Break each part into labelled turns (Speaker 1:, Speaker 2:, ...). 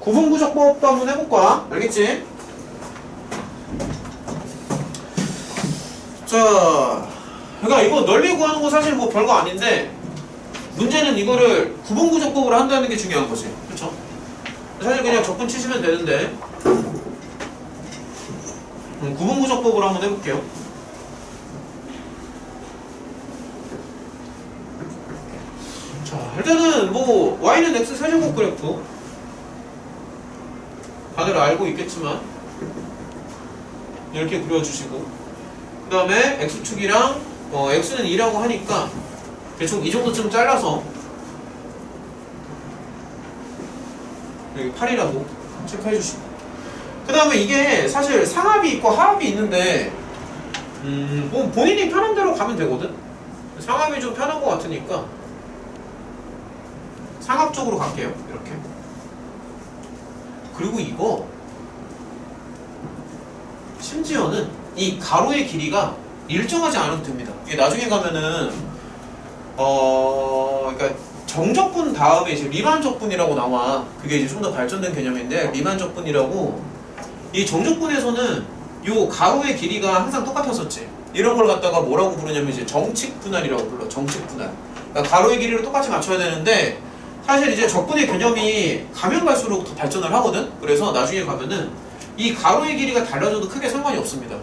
Speaker 1: 구분구조법도 한번 해볼까? 알겠지? 자, 그러니까 이거 넓이 구하는 거 사실 뭐 별거 아닌데 문제는 이거를 구분구조법으로 한다는 게 중요한 거지. 그렇죠? 사실 그냥 적분 치시면 되는데 구분구조법으로 한번 해볼게요. 자, 일단은 뭐 y는 x 세제곱 그래프 다들 알고 있겠지만 이렇게 그려주시고 그 다음에 x축이랑 x는 2라고 하니까 대충 이 정도쯤 잘라서 여기 8이라고 체크해 주시고 그 다음에 이게 사실 상합이 있고 하합이 있는데 뭐 본인이 편한 대로 가면 되거든. 상합이 좀 편한 것 같으니까 상합 쪽으로 갈게요. 이렇게. 그리고 이거 심지어는 이 가로의 길이가 일정하지 않아도 됩니다. 이게 나중에 가면은 그러니까 정적분 다음에 이제 리만적분이라고 나와. 그게 이제 좀 더 발전된 개념인데 리만적분이라고 이 정적분에서는 요 가로의 길이가 항상 똑같았었지. 이런 걸 갖다가 뭐라고 부르냐면 이제 정칙분할이라고 불러. 정칙분할. 그러니까 가로의 길이를 똑같이 맞춰야 되는데 사실 이제 적분의 개념이 가면 갈수록 더 발전을 하거든. 그래서 나중에 가면은 이 가로의 길이가 달라져도 크게 상관이 없습니다.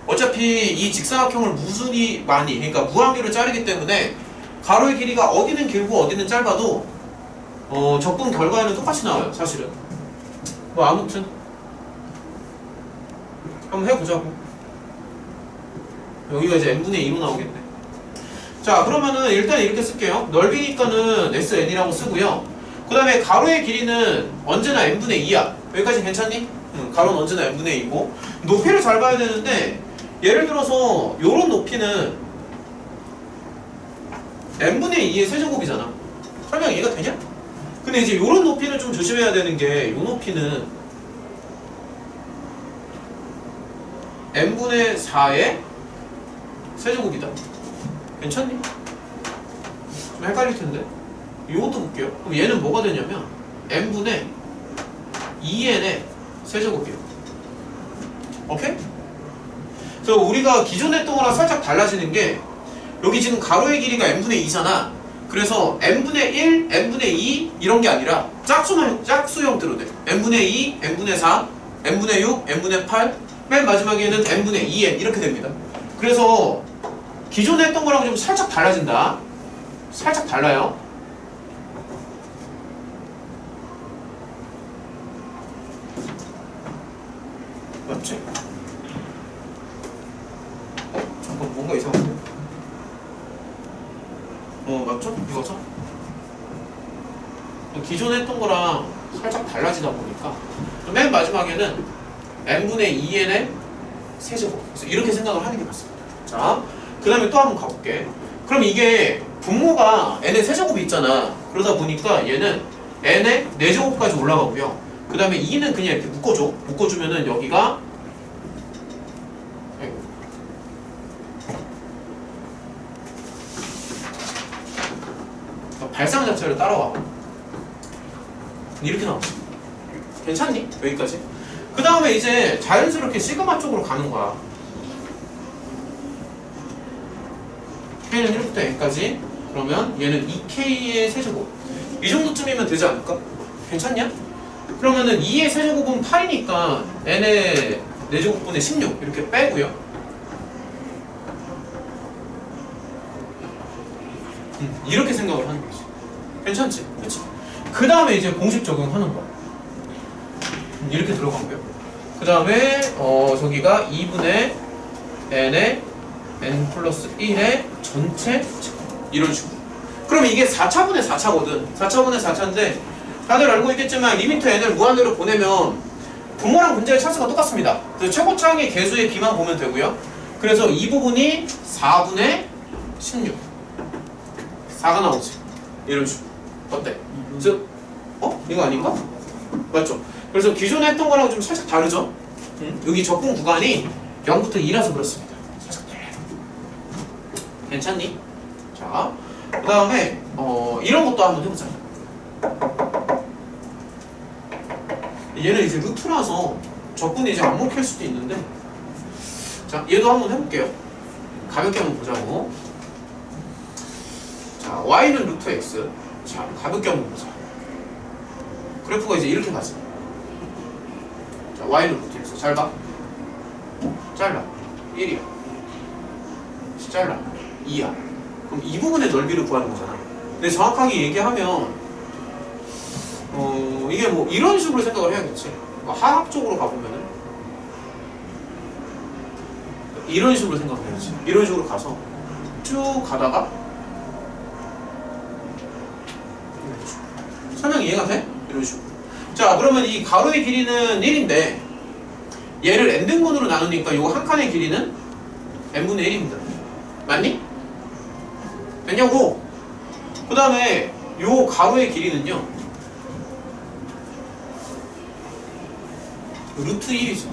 Speaker 1: 어차피 이 직사각형을 무수히 많이, 그러니까 무한개로 자르기 때문에 가로의 길이가 어디는 길고 어디는 짧아도 적분 결과에는 똑같이 나와요. 사실은. 뭐 아무튼 한번 해보자고. 여기가 이제 n분의 2로 나오겠네. 자, 그러면은 일단 이렇게 쓸게요. 넓이니까는 SN이라고 쓰고요. 그 다음에 가로의 길이는 언제나 n분의 2야. 여기까지 괜찮니? 가로는 언제나 n분의 2고 높이를 잘 봐야 되는데 예를 들어서 요런 높이는 n분의 2의 세제곱이잖아. 설명 이해가 되냐? 근데 이제 요런 높이는 좀 조심해야 되는 게 요 높이는 n분의 4의 세제곱이다. 괜찮니? 좀 헷갈릴 텐데. 이것도 볼게요. 그럼 얘는 뭐가 되냐면 n분의 2n의 세제곱이에요. 오케이? 그래서 우리가 기존에 했던 거랑 살짝 달라지는 게 여기 지금 가로의 길이가 n분의 2잖아. 그래서 n분의 1, n분의 2 이런 게 아니라 짝수 형태로 돼. n분의 2, n분의 4, n분의 6, n분의 8 맨 마지막에는 n분의 2n 이렇게 됩니다. 그래서 기존에 했던 거랑 좀 살짝 달라진다. 살짝 달라요. 맞지? 잠깐 뭔가 이상한데? 맞죠? 이거죠? 기존에 했던 거랑 살짝 달라지다 보니까 맨 마지막에는 n분의 2n의 세제곱. 그래서 이렇게 생각을 하는 게 맞습니다. 자, 그 다음에 또 한번 가볼게. 그럼 이게 분모가 n의 세제곱이 있잖아. 그러다 보니까 얘는 n의 4제곱까지 올라가고요. 그 다음에 2는 그냥 이렇게 묶어줘. 묶어주면은 여기가 발상 자체를 따라와. 이렇게 나오지. 괜찮니? 여기까지. 그 다음에 이제 자연스럽게 시그마 쪽으로 가는 거야. K는 1부터 N까지. 그러면 얘는 2K의 세제곱. 이 정도쯤이면 되지 않을까? 괜찮냐? 그러면은 2의 세제곱은 8이니까 N의 4제곱분의 16 이렇게 빼고요. 이렇게 생각을 하는 거지. 괜찮지? 그치? 그 다음에 이제 공식 적용하는 거야. 이렇게 들어가고요. 그 다음에 저기가 2분의 n의 n 플러스 1의 전체 이런 식으로. 그럼 이게 4차분의 4차거든. 4차분의 4차인데 다들 알고 있겠지만 리미트 n을 무한대로 보내면 분모랑 분자의 차수가 똑같습니다. 그래서 최고차항의 개수의 비만 보면 되고요. 그래서 이 부분이 4분의 16 4가 나오지. 이런 식으로. 어때? 그래서 이거 아닌가? 맞죠? 그래서 기존에 했던 거랑 좀 살짝 다르죠? 여기 적분 구간이 0부터 2라서 그렇습니다. 살짝 달라요. 괜찮니? 자, 그 다음에 이런 것도 한번 해보자. 얘는 이제 루트라서 적분이 이제 안 먹힐 수도 있는데, 자, 얘도 한번 해볼게요. 가볍게 한번 보자고. 자, y는 루트 x. 자, 가볍게 한번 보자. 그래프가 이제 이렇게 가지. 자, y는 루트 x. 잘 봐. 잘라. 1이야. 잘라. 2야. 그럼 이 부분의 넓이를 구하는 거잖아. 근데 정확하게 얘기하면, 이게 뭐 이런 식으로 생각을 해야겠지. 뭐 하학적으로 가보면은, 이런 식으로 생각을 해야지. 이런 식으로 가서 쭉 가다가, 설명 이해가 돼? 이런 식으로. 자, 그러면 이 가로의 길이는 1인데 얘를 n등분으로 나누니까 요 한 칸의 길이는 n분의 1입니다. 맞니? 됐냐고? 그 다음에 요 가로의 길이는요 루트 1이죠.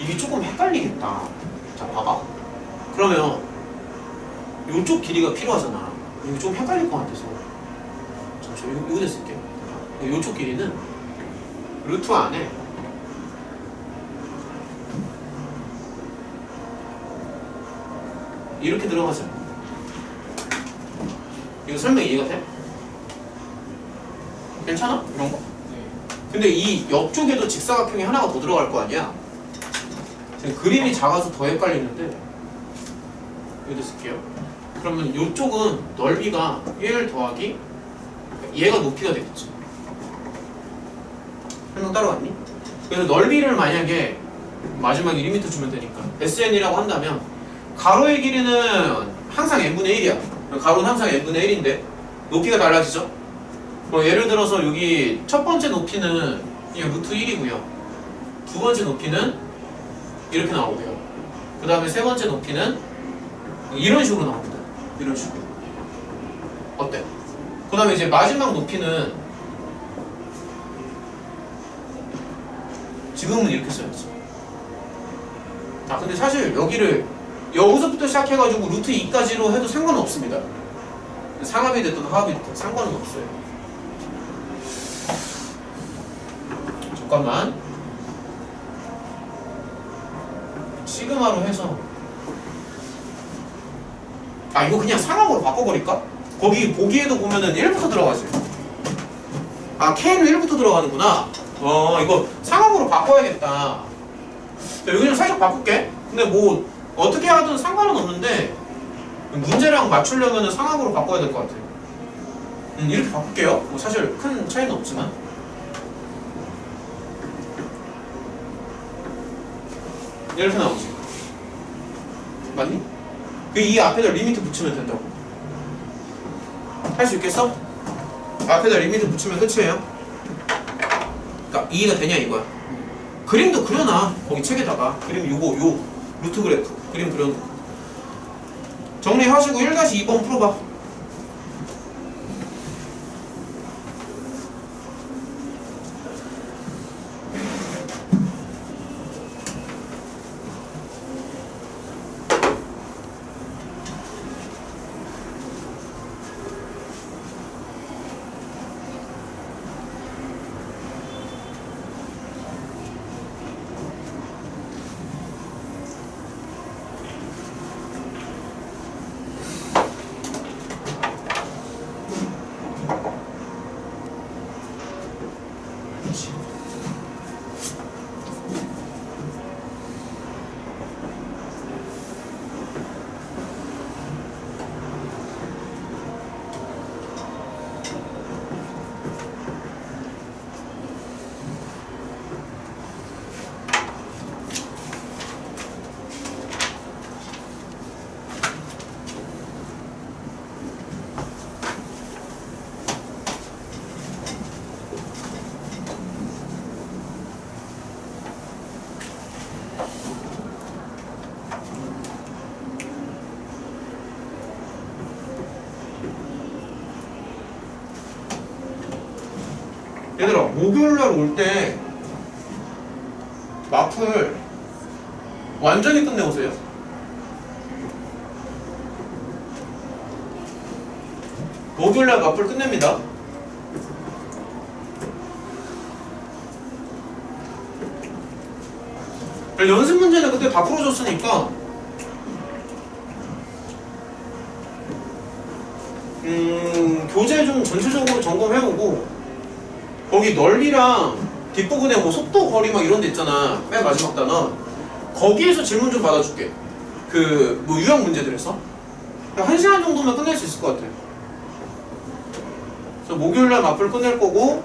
Speaker 1: 이게 조금 헷갈리겠다. 자, 봐봐. 그러면 요쪽 길이가 필요하잖아. 이거 좀 헷갈릴 것 같아서 저 요거 쓸게요. 요쪽 길이는 루트 안에 이렇게 들어가죠. 이거 설명 이해가 돼? 괜찮아? 이런 거? 근데 이 옆쪽에도 직사각형이 하나가 더 들어갈 거 아니야? 지금 그림이 작아서 더 헷갈리는데 여기다 쓸게요. 그러면 이쪽은 넓이가 1 더하기 얘가 높이가 되겠지. 설명 따라왔니? 그래서 넓이를 만약에 마지막에 리미트 주면 되니까 SN이라고 한다면 가로의 길이는 항상 n분의 1이야. 가로는 항상 n분의 1인데 높이가 달라지죠? 예를 들어서 여기 첫 번째 높이는 그냥 루트 1이고요. 두 번째 높이는 이렇게 나오고요. 그 다음에 세 번째 높이는 이런 식으로 나옵니다. 이런 식으로. 어때? 그 다음에 이제 마지막 높이는 지금은 이렇게 써야지. 아, 근데 사실 여기서부터 시작해가지고 루트 2까지로 해도 상관은 없습니다. 상합이 됐든 하합이 됐든 상관은 없어요. 잠깐만. 시그마로 해서 이거 그냥 상합으로 바꿔버릴까? 거기 보기에도 보면은 1부터 들어가지. K는 1부터 들어가는구나. 이거 상합으로 바꿔야겠다. 여기 좀 살짝 바꿀게. 근데 뭐 어떻게 하든 상관은 없는데 문제랑 맞추려면 상합으로 바꿔야 될 것 같아. 이렇게 바꿀게요. 뭐 사실 큰 차이는 없지만. 이렇게 나오지. 맞니? 이 앞에다 리미트 붙이면 된다고. 할 수 있겠어? 앞에다 리미트 붙이면 끝이에요. 그러니까 이해가 되냐 이거야. 그림도 그려놔. 거기 책에다가 그림 요 루트 그래프 그림 그려놓고 정리하시고 1-2번 풀어봐. 얘들아, 목요일날 올 때 마플 완전히 끝내오세요. 목요일날 마플 끝냅니다. 연습 문제는 그때 다 풀어줬으니까 교재 좀 전체적으로 점검해오고 거기 넓이랑 뒷부분에 뭐 속도, 거리 막 이런 데 있잖아. 맨 마지막 단원 거기에서 질문 좀 받아줄게. 그 뭐 유형 문제들에서 1시간 정도면 끝낼 수 있을 것 같아. 그래서 목요일날 마플 끝낼 거고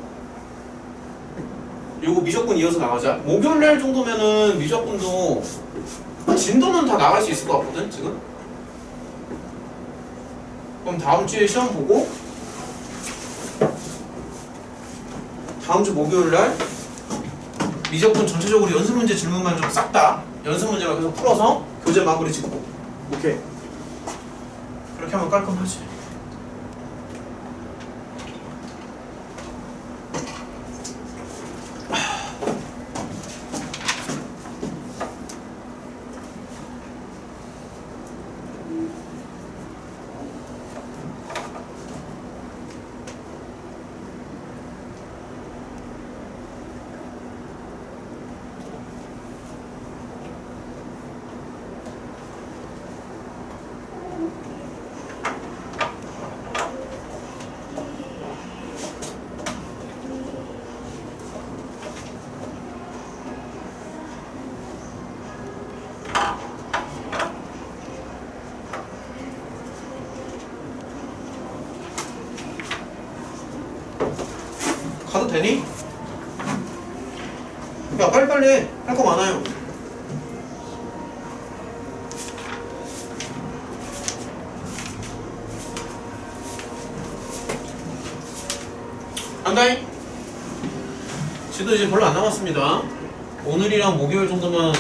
Speaker 1: 요거 미적분 이어서 나가자. 목요일날 정도면은 미적분도 진도는 다 나갈 수 있을 것 같거든 지금. 그럼 다음 주에 시험 보고 다음 주 목요일날 미적분 전체적으로 연습 문제 질문만 좀 싹 다 연습 문제만 계속 풀어서 교재 마무리 짓고. 오케이. 그렇게 하면 깔끔하지. 가도 되니? 야 빨리빨리 해. 할 거 많아요. 안다잉? 지도 이제 별로 안 남았습니다. 오늘이랑 목요일 정도면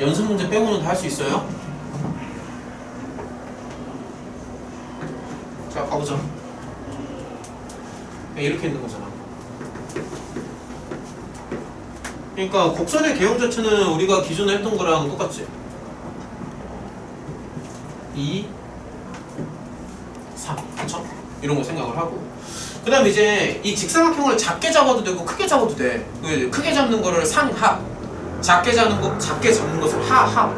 Speaker 1: 연습 문제 빼고는 다 할 수 있어요. 자 가보자. 이렇게 있는 거잖아. 그러니까 곡선의 개형 자체는 우리가 기존에 했던 거랑 똑같지. 2, 3, 그쵸? 이런 거 생각을 하고 그 다음에 이제 이 직사각형을 작게 잡아도 되고 크게 잡아도 돼. 크게 잡는 거를 상하, 작게 잡는 것을 하하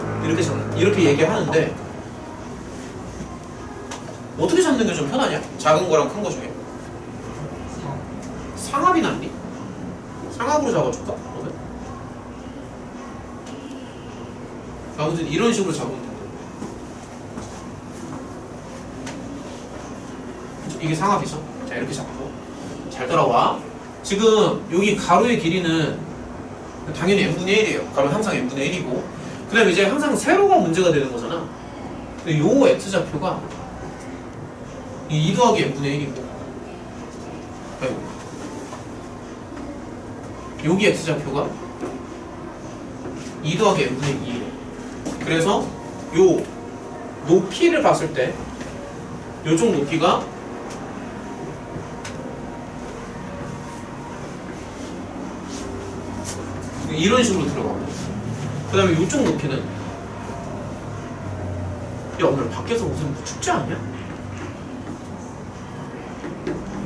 Speaker 1: 이렇게 얘기하는데 어떻게 잡는 게 좀 편하냐? 작은 거랑 큰 거 중에 상합이 낫니? 상합으로 잡아줄까? 그러면? 아무튼 이런 식으로 잡으면 된다. 이게 상합이죠? 자 이렇게 잡고 잘 따라와. 지금 여기 가로의 길이는 당연히 n분의 1이에요. 가로는 항상 n분의 1이고 그 다음에 이제 항상 세로가 문제가 되는 거잖아. 근데 요 x좌표가 이 2 더하기 n분의 1이고 아이고 여기 x좌표가 2 더하기 n분의 2예요. 그래서 요 높이를 봤을 때 요쪽 높이가 이런 식으로 들어가고 그 다음에 요쪽 높이는 야 오늘 밖에서 무슨 축제 아니야?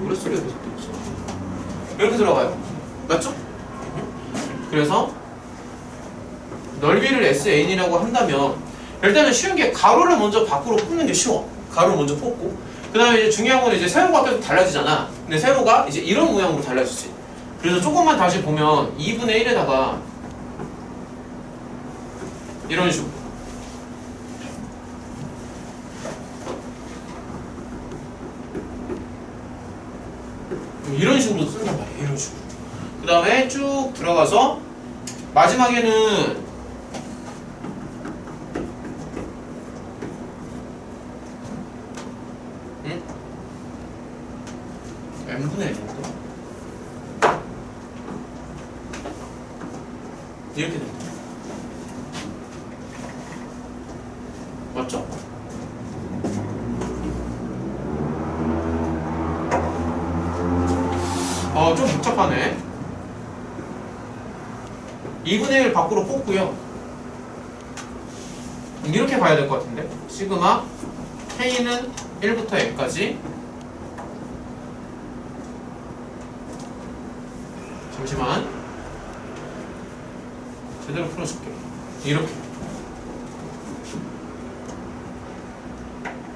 Speaker 1: 노랫소리가 계속 들렸어. 이렇게 들어가요. 맞죠? 그래서 넓이를 SN이라고 한다면 일단은 쉬운 게 가로를 먼저 밖으로 뽑는 게 쉬워. 가로를 먼저 뽑고 그 다음에 이제 중요한 건 이제 세로가 계속 달라지잖아. 근데 세로가 이제 이런 모양으로 달라지지. 그래서 조금만 다시 보면 2분의 1에다가 이런 식으로 이런 식으로 쓴단 말이에요. 이런 식으로. 그 다음에 쭉 들어가서 마지막에는 n분의 1 정도? 이렇게 됩니다. 맞죠? 좀 복잡하네. 2분의 1 밖으로 뽑고요. 이렇게 봐야 될 것 같은데 시그마 K는 1부터 N까지 잠시만 그대로 풀어줄게. 이렇게.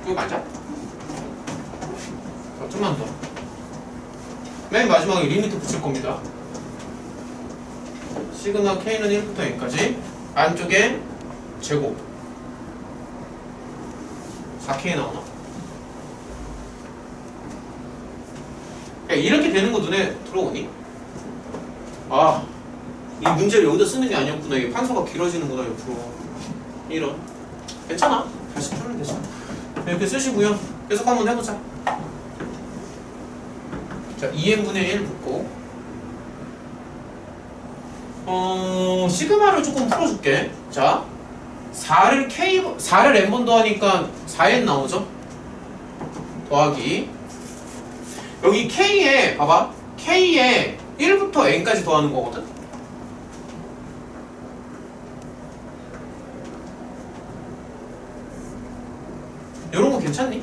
Speaker 1: 그거 맞아? 좀만 더. 맨 마지막에 리미트 붙일 겁니다. 시그마 K는 1부터 N까지. 안쪽에 제곱. 4K 나오나? 야, 이렇게 되는 거 눈에 들어오니? 아, 이 문제를 여기다 쓰는 게 아니었구나. 이게 판서가 길어지는구나, 옆으로. 이런. 괜찮아. 다시 풀면 되죠. 이렇게 쓰시고요. 계속 한번 해보자. 자, 2n분의 1 붙고. 시그마를 조금 풀어줄게. 자, 4를 n번 더하니까 4n 나오죠? 더하기. 여기 K에, 봐봐. K에 1부터 n까지 더하는 거거든? 요런 거 괜찮니?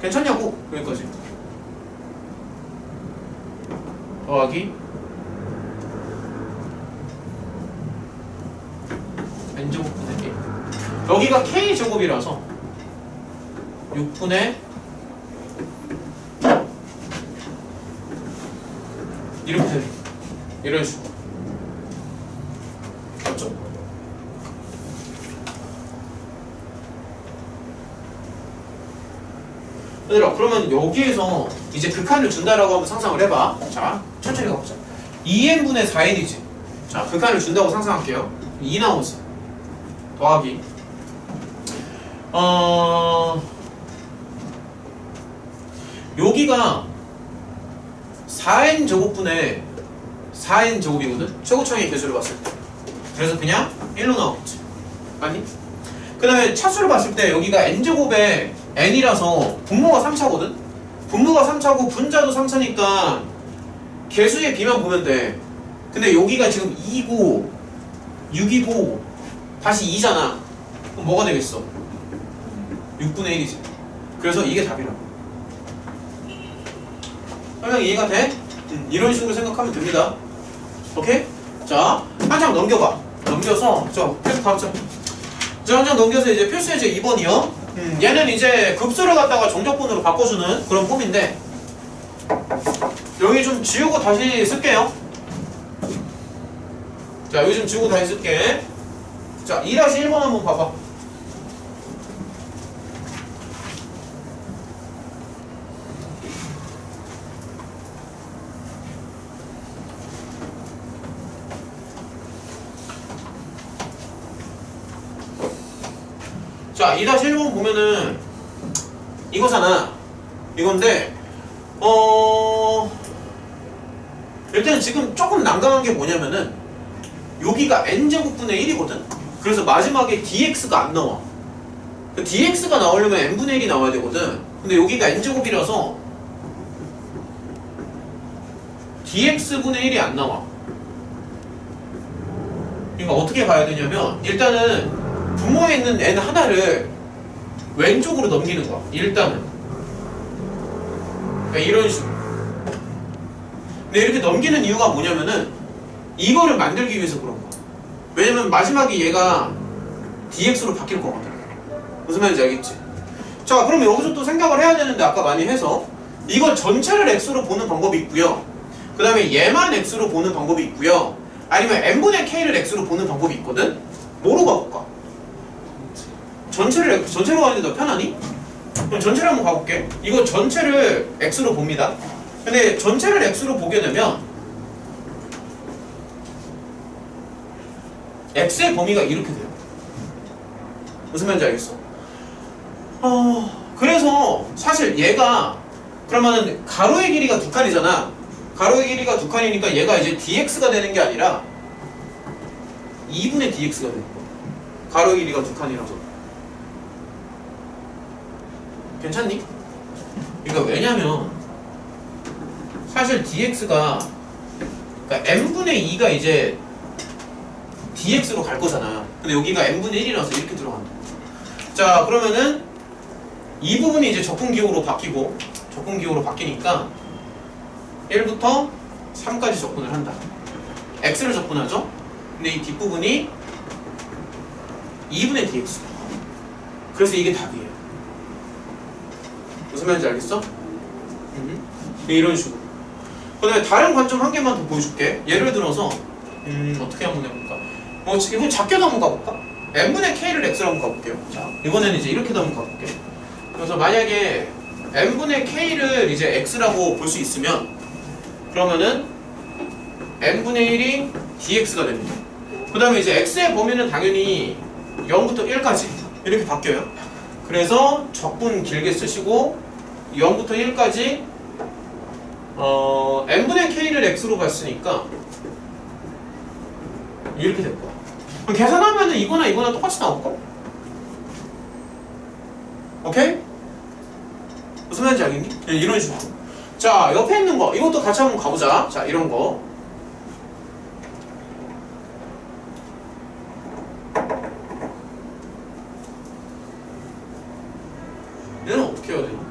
Speaker 1: 괜찮냐고? 여기까지. 더하기 n제곱분의 1. 여기가 k제곱이라서 6분의 이렇게 되는 이런 식으로. 맞죠? 얘들아, 그러면 여기에서 이제 극한을 준다라고 한번 상상을 해봐. 자, 천천히 가보자. 2n분의 4n이지. 자, 극한을 준다고 상상할게요. 2 나오지. 더하기. 여기가 4n 제곱분의 4n 제곱이거든? 최고차의 개수를 봤을 때. 그래서 그냥 1로 나오겠지. 아니? 그 다음에 차수를 봤을 때 여기가 n제곱에 n이라서 분모가 3차거든? 분모가 3차고 분자도 3차니까 개수의 비만 보면 돼. 근데 여기가 지금 2고 6이고 다시 2잖아. 그럼 뭐가 되겠어? 6분의 1이지. 그래서 이게 답이라고. 설명 이해가 돼? 이런 식으로 생각하면 됩니다. 오케이? 자, 한 장 넘겨봐. 넘겨서 계속 가보자. 자, 한 장 넘겨서 이제 필수예제 2번이요. 얘는 이제 급수를 갖다가 정적분으로 바꿔주는 그런 폼인데, 여기 좀 지우고 다시 쓸게요. 자, 여기 좀 지우고 다시 쓸게. 자, 2-1번 한번 봐봐. 자, 2-1번 보면은 이거잖아. 이건데 일단 지금 조금 난감한 게 뭐냐면은 여기가 n제곱분의 1이거든? 그래서 마지막에 dx가 안 나와. dx가 나오려면 n분의 1이 나와야 되거든. 근데 여기가 n제곱이라서 dx분의 1이 안 나와. 그러니까 어떻게 봐야 되냐면 일단은 분모에 있는 n 하나를 왼쪽으로 넘기는 거야. 일단은. 그러니까 이런 식으로. 근데 이렇게 넘기는 이유가 뭐냐면은 이거를 만들기 위해서 그런 거야. 왜냐면 마지막에 얘가 dx로 바뀔 거거든. 무슨 말인지 알겠지? 자, 그럼 여기서 또 생각을 해야 되는데 아까 많이 해서 이거 전체를 x로 보는 방법이 있고요. 그 다음에 얘만 x로 보는 방법이 있고요. 아니면 n분의 k를 x로 보는 방법이 있거든? 뭐로 가볼까? 전체로 가는데 더 편하니? 그럼 전체를 한번 가볼게. 이거 전체를 x로 봅니다. 근데 전체를 x로 보게 되면 x의 범위가 이렇게 돼요. 무슨 말인지 알겠어? 그래서 사실 얘가 그러면은 가로의 길이가 2칸이잖아. 가로의 길이가 2칸이니까 얘가 이제 dx가 되는 게 아니라 2분의 dx가 되는 거야. 가로의 길이가 2칸이라서. 괜찮니? 그러니까 왜냐면 사실 dx가 그러니까 n분의 2가 이제 dx로 갈 거잖아. 근데 여기가 n분의 1이라서 이렇게 들어간다. 자, 그러면은 이 부분이 이제 적분기호로 바뀌고 적분기호로 바뀌니까 1부터 3까지 적분을 한다. x를 적분하죠. 근데 이 뒷부분이 2분의 dx. 그래서 이게 답이에요. 무슨 말인지 알겠어? 네, 이런 식으로. 그 다음에 다른 관점 한 개만 더 보여줄게. 예를 들어서 어떻게 한번 해볼까? 이건 작게도 한번 가볼까? n분의 k를 x로 한번 가볼게요. 자, 이번에는 이제 이렇게도 한번 가볼게. 그래서 만약에 n분의 k를 이제 x라고 볼 수 있으면 그러면은 n분의 1이 dx가 됩니다. 그 다음에 이제 x의 범위는 당연히 0부터 1까지 이렇게 바뀌어요. 그래서 적분 길게 쓰시고 0부터 1까지 n분의 k를 x로 봤으니까 이렇게 될 거야. 그럼 계산하면은 이거나 이거나 똑같이 나올걸? 오케이? 무슨 말인지 알겠니? 네, 이런 식으로. 자, 옆에 있는 거 이것도 같이 한번 가보자. 자, 이런 거 얘는 어떻게 해야 되나?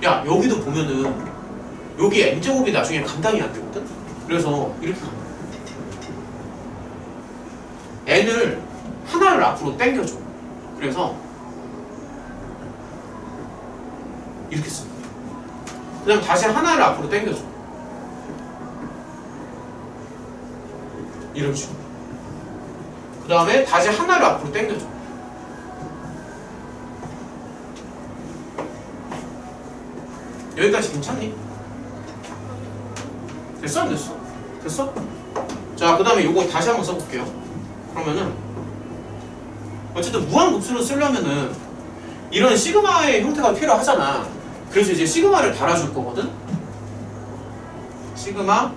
Speaker 1: 야, 여기도 보면은 여기 n제곱이 나중에 감당이 안 되거든? 그래서 이렇게 가는 거야. n을 하나를 앞으로 당겨줘. 그래서 이렇게 씁니다. 그 다음 다시 하나를 앞으로 당겨줘. 이런 식으로. 그 다음에 다시 하나를 앞으로 당겨줘. 여기까지 괜찮니? 됐어? 안 됐어? 됐어? 자, 그 다음에 요거 다시 한번 써볼게요. 그러면은 어쨌든 무한급수로 쓰려면은 이런 시그마의 형태가 필요하잖아. 그래서 이제 시그마를 달아줄 거거든? 시그마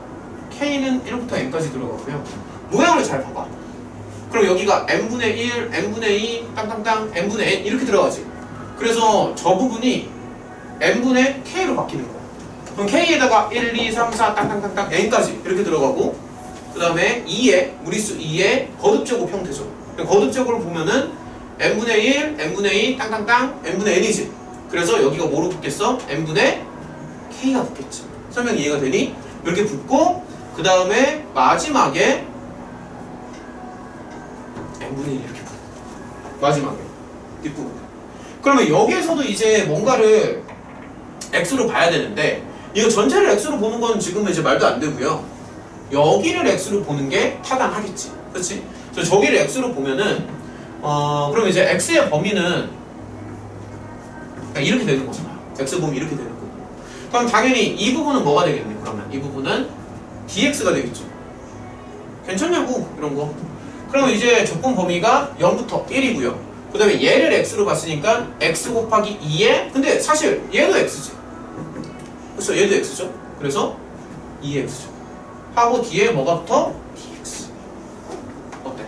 Speaker 1: K는 1부터 N까지 들어가고요. 모양을 잘 봐봐. 그럼 여기가 N분의 1, N분의 2, 땅땅땅, N분의 N 이렇게 들어가지. 그래서 저 부분이 N분의 K로 바뀌는 거야. 그럼 K에다가 1, 2, 3, 4, 땅땅땅땅 N까지 이렇게 들어가고 그 다음에 2에 무리수 2에 거듭제곱 형태죠. 거듭제곱을 보면은 N분의 1, N분의 2, 땅땅땅, N분의 N이지. 그래서 여기가 뭐로 붙겠어? N분의 K가 붙겠지. 설명 이해가 되니? 이렇게 붙고 그 다음에 마지막에 N분의 1 이렇게 붙고 마지막에 뒷부분. 그러면 여기에서도 이제 뭔가를 X로 봐야 되는데 이거 전체를 X로 보는 건 지금은 이제 말도 안 되고요. 여기를 X로 보는 게 타당하겠지. 그렇지? 그래서 저기를 X로 보면은 그럼 이제 X의 범위는 이렇게 되는 거잖아. X 범위 이렇게 되는 거고. 그럼 당연히 이 부분은 뭐가 되겠니? 그러면 이 부분은 DX가 되겠죠. 괜찮냐고 이런 거. 그러면 이제 조건 범위가 0부터 1이고요. 그 다음에 얘를 X로 봤으니까 X 곱하기 2에 근데 사실 얘도 X지. 그렇죠? 얘도 X죠. 그래서 2X죠. 하고 뒤에 뭐가 붙어? DX. 어때?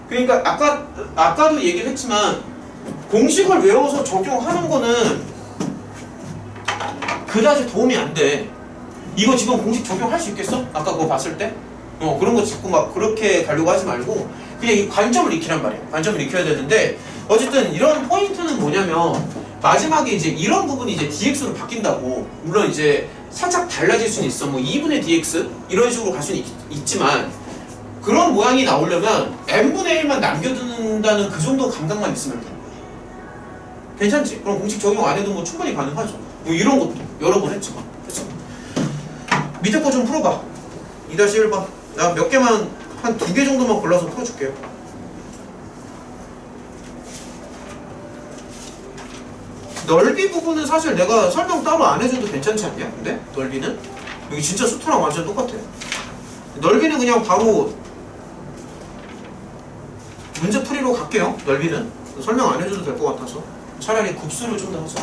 Speaker 1: 그러니까 아까도 얘기를 했지만 공식을 외워서 적용하는 거는 그다지 도움이 안 돼. 이거 지금 공식 적용할 수 있겠어? 아까 그거 봤을 때? 그런 거 짚고 막 그렇게 가려고 하지 말고 그냥 이 관점을 익히란 말이야. 관점을 익혀야 되는데 어쨌든 이런 포인트는 뭐냐면 마지막에 이제 이런 부분이 이제 dx로 바뀐다고. 물론 이제 살짝 달라질 수는 있어. 뭐 2분의 dx 이런 식으로 갈 수는 있지만 그런 모양이 나오려면 n분의 1만 남겨둔다는 그 정도 감각만 있으면 돼. 괜찮지? 그럼 공식 적용 안 해도 뭐 충분히 가능하죠. 뭐 이런 것도 여러 번 했지만. 그렇죠? 밑에 거 좀 풀어봐. 2-1번. 나 몇 개만 한 2개 정도만 골라서 풀어줄게요. 넓이 부분은 사실 내가 설명 따로 안 해줘도 괜찮지 않냐? 근데 넓이는 여기 진짜 수트랑 완전 똑같아. 넓이는 그냥 바로 문제 풀이로 갈게요. 넓이는 설명 안 해줘도 될 것 같아서 차라리 급수를 좀 더 하자.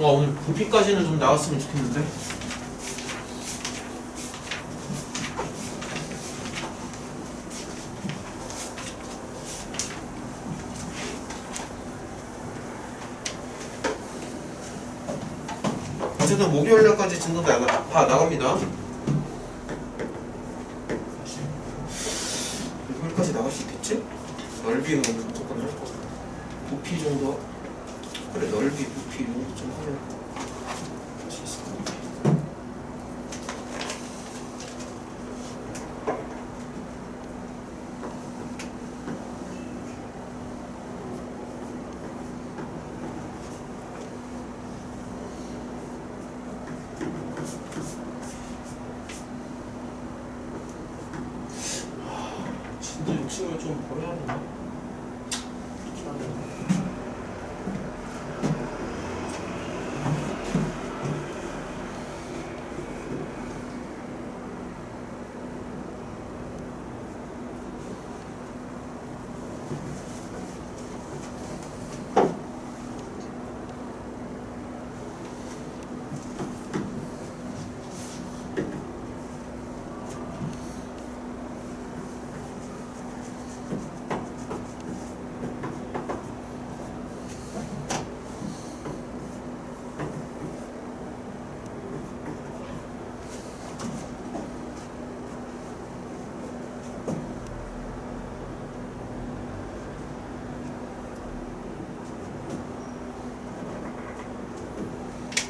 Speaker 1: 와, 오늘 부피까지는 좀 나왔으면 좋겠는데. 어쨌든 목요일날까지 진도 다 나갑니다. 여기까지 나갈 수 있겠지? 넓이는 오늘 무조건 할 거고 부피 정도 그래 넓이 부피 이런 거 좀 하면 할 수 있을 것 같아. 진도 욕심을 좀 버려야 되나?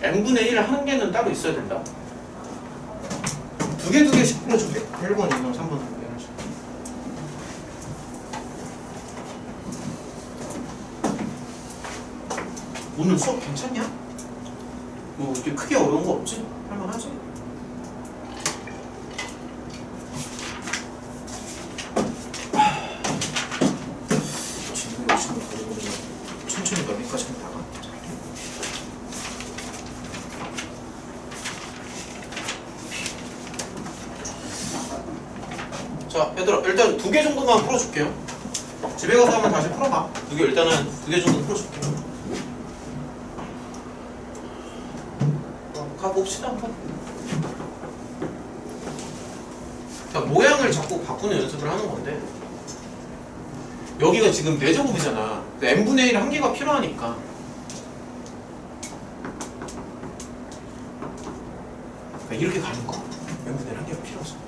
Speaker 1: n분의 1 한 개는 따로 있어야 된다. 두 개씩 풀어줄게. 1번, 2번, 3번. 오늘 수업 괜찮냐? 뭐 이렇게 크게 어려운 거 없지? 할만하지? 지금 열심히 버리고 천천히 여기까지 하면 나가. 자, 얘들아, 일단 2개 정도만 풀어줄게요. 집에 가서 한번 다시 풀어봐. 일단은 2개 정도 풀어줄게. 가봅시다, 한번. 자, 모양을 자꾸 바꾸는 연습을 하는 건데, 여기가 지금 4제곱이잖아. n분의 1 한 개가 필요하니까. 그러니까 이렇게 가는 거. n분의 1 한 개가 필요하죠.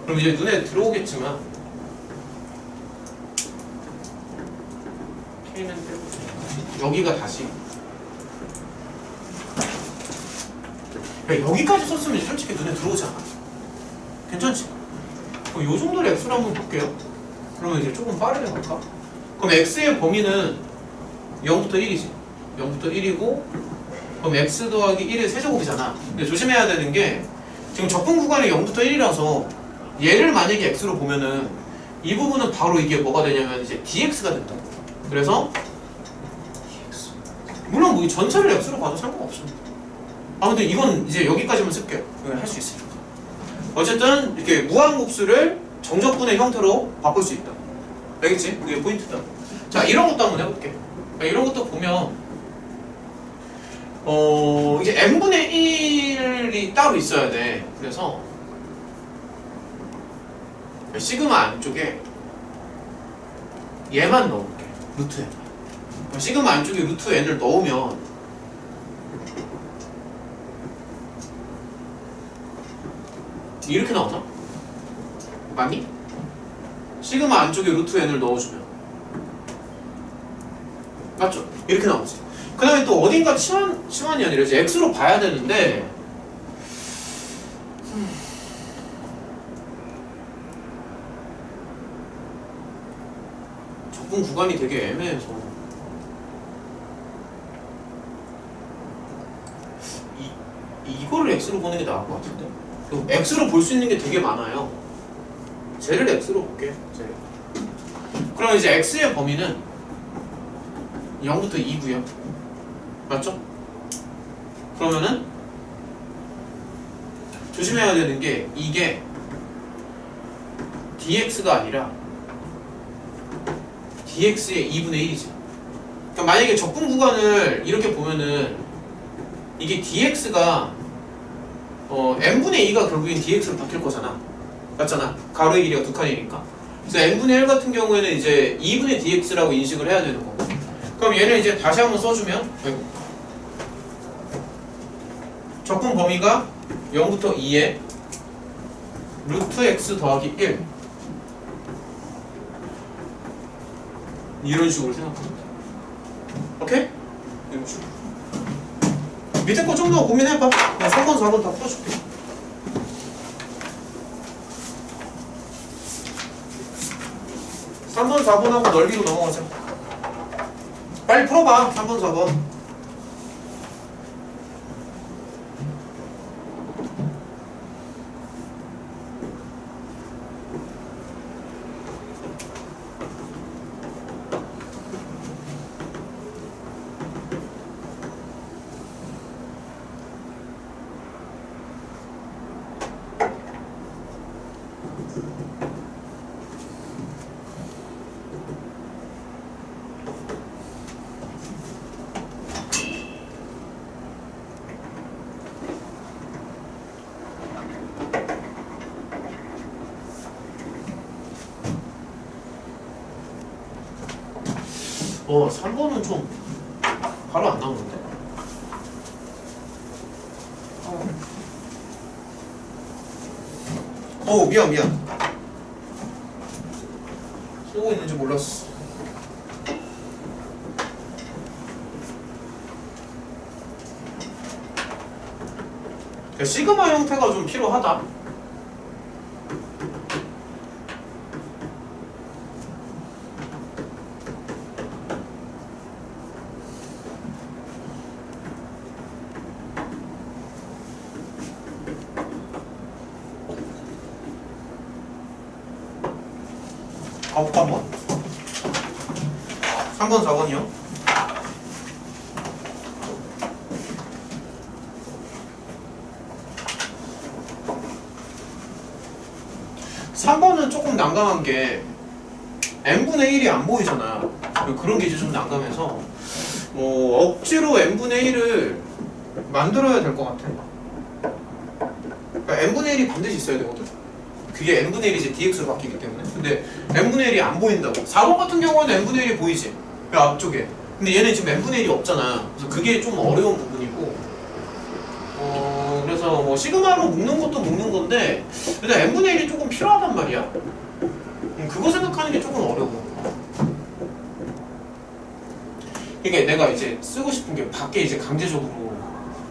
Speaker 1: 그럼 이제 눈에 들어오겠지만 K는 빼고 여기가 다시 여기까지 썼으면 솔직히 눈에 들어오지 않아. 괜찮지? 그럼 요 정도로 X로 한번 볼게요. 그러면 이제 조금 빠르게 갈까? 그럼 X의 범위는 0부터 1이지. 0부터 1이고 그럼 X 더하기 1의 세제곱이잖아. 근데 조심해야 되는 게 지금 적분 구간이 0부터 1이라서 얘를 만약에 x로 보면은 이 부분은 바로 이게 뭐가 되냐면 이제 dx가 된다. 그래서 dx. 물론 뭐 이 전체를 x로 봐도 상관없습니다. 아무튼 이건 이제 여기까지만 쓸게요. 이건 할 수 있으니까. 어쨌든 이렇게 무한급수를 정적분의 형태로 바꿀 수 있다. 알겠지? 그게 포인트다. 자, 이런 것도 한번 해볼게. 이런 것도 보면 이제 n분의 1이 따로 있어야 돼. 그래서 시그마 안쪽에 얘만 넣을게. 루트 n. 시그마 안쪽에 루트 n을 넣으면 이렇게 나오나? 맞니? 시그마 안쪽에 루트 n을 넣어주면 맞죠? 이렇게 나오지. 그 다음에 또 어딘가 치환이 아니라 이제 x로 봐야 되는데 적분 구간이 되게 애매해서 이거를 x로 보는 게 나을 것 같은데. x로 볼 수 있는 게 되게 많아요. 쟤를 x로 볼게요. 쟤를. 그럼 이제 x의 범위는 0부터 2고요. 맞죠? 그러면은 조심해야 되는 게 이게 dx가 아니라 dx의 2분의 1이지. 그러니까 만약에 적분 구간을 이렇게 보면은 이게 dx가 n분의 2가 결국엔 dx로 바뀔 거잖아. 맞잖아. 가로의 길이가 2칸이니까. 그래서 n분의 1 같은 경우에는 이제 2분의 dx라고 인식을 해야 되는 거고. 그럼 얘를 이제 다시 한번 써주면 적분 범위가 0부터 2에 루트 x 더하기 1 이런 식으로 생각합니다. 오케이? 이런 식으로. 밑에 거 좀 더 고민해봐. 나 3번, 4번 다 풀어줄게. 3번, 4번하고 넓이로 넘어가자. 빨리 풀어봐. 3번, 4번. 어, 3번은 좀 바로 안 나오는데. 미안. 쏘고 있는지 몰랐어. 시그마 형태가 좀 필요하다. 가볼까 한번? 3번, 4번이요? 삼 번은 조금 난감한 게 n분의 1이 안 보이잖아. 그런 게 이제 좀 난감해서 억지로 n분의 1을 만들어야 될 것 같아. 그러니까 n분의 1이 반드시 있어야 되거든. 그게 n분의 1이 이제 dx로 바뀌기 때문에. 근데 n분의 1이 안 보인다고. 4번 같은 경우는 n분의 1이 보이지. 그 앞쪽에. 근데 얘는 지금 n분의 1이 없잖아. 그래서 그게 좀 어려운 부분이고. 그래서 뭐 시그마로 묶는 것도 묶는 건데 일단 n분의 1이 조금 필요하단 말이야. 그거 생각하는 게 조금 어려워. 그러니까 내가 이제 쓰고 싶은 게 밖에 이제 강제적으로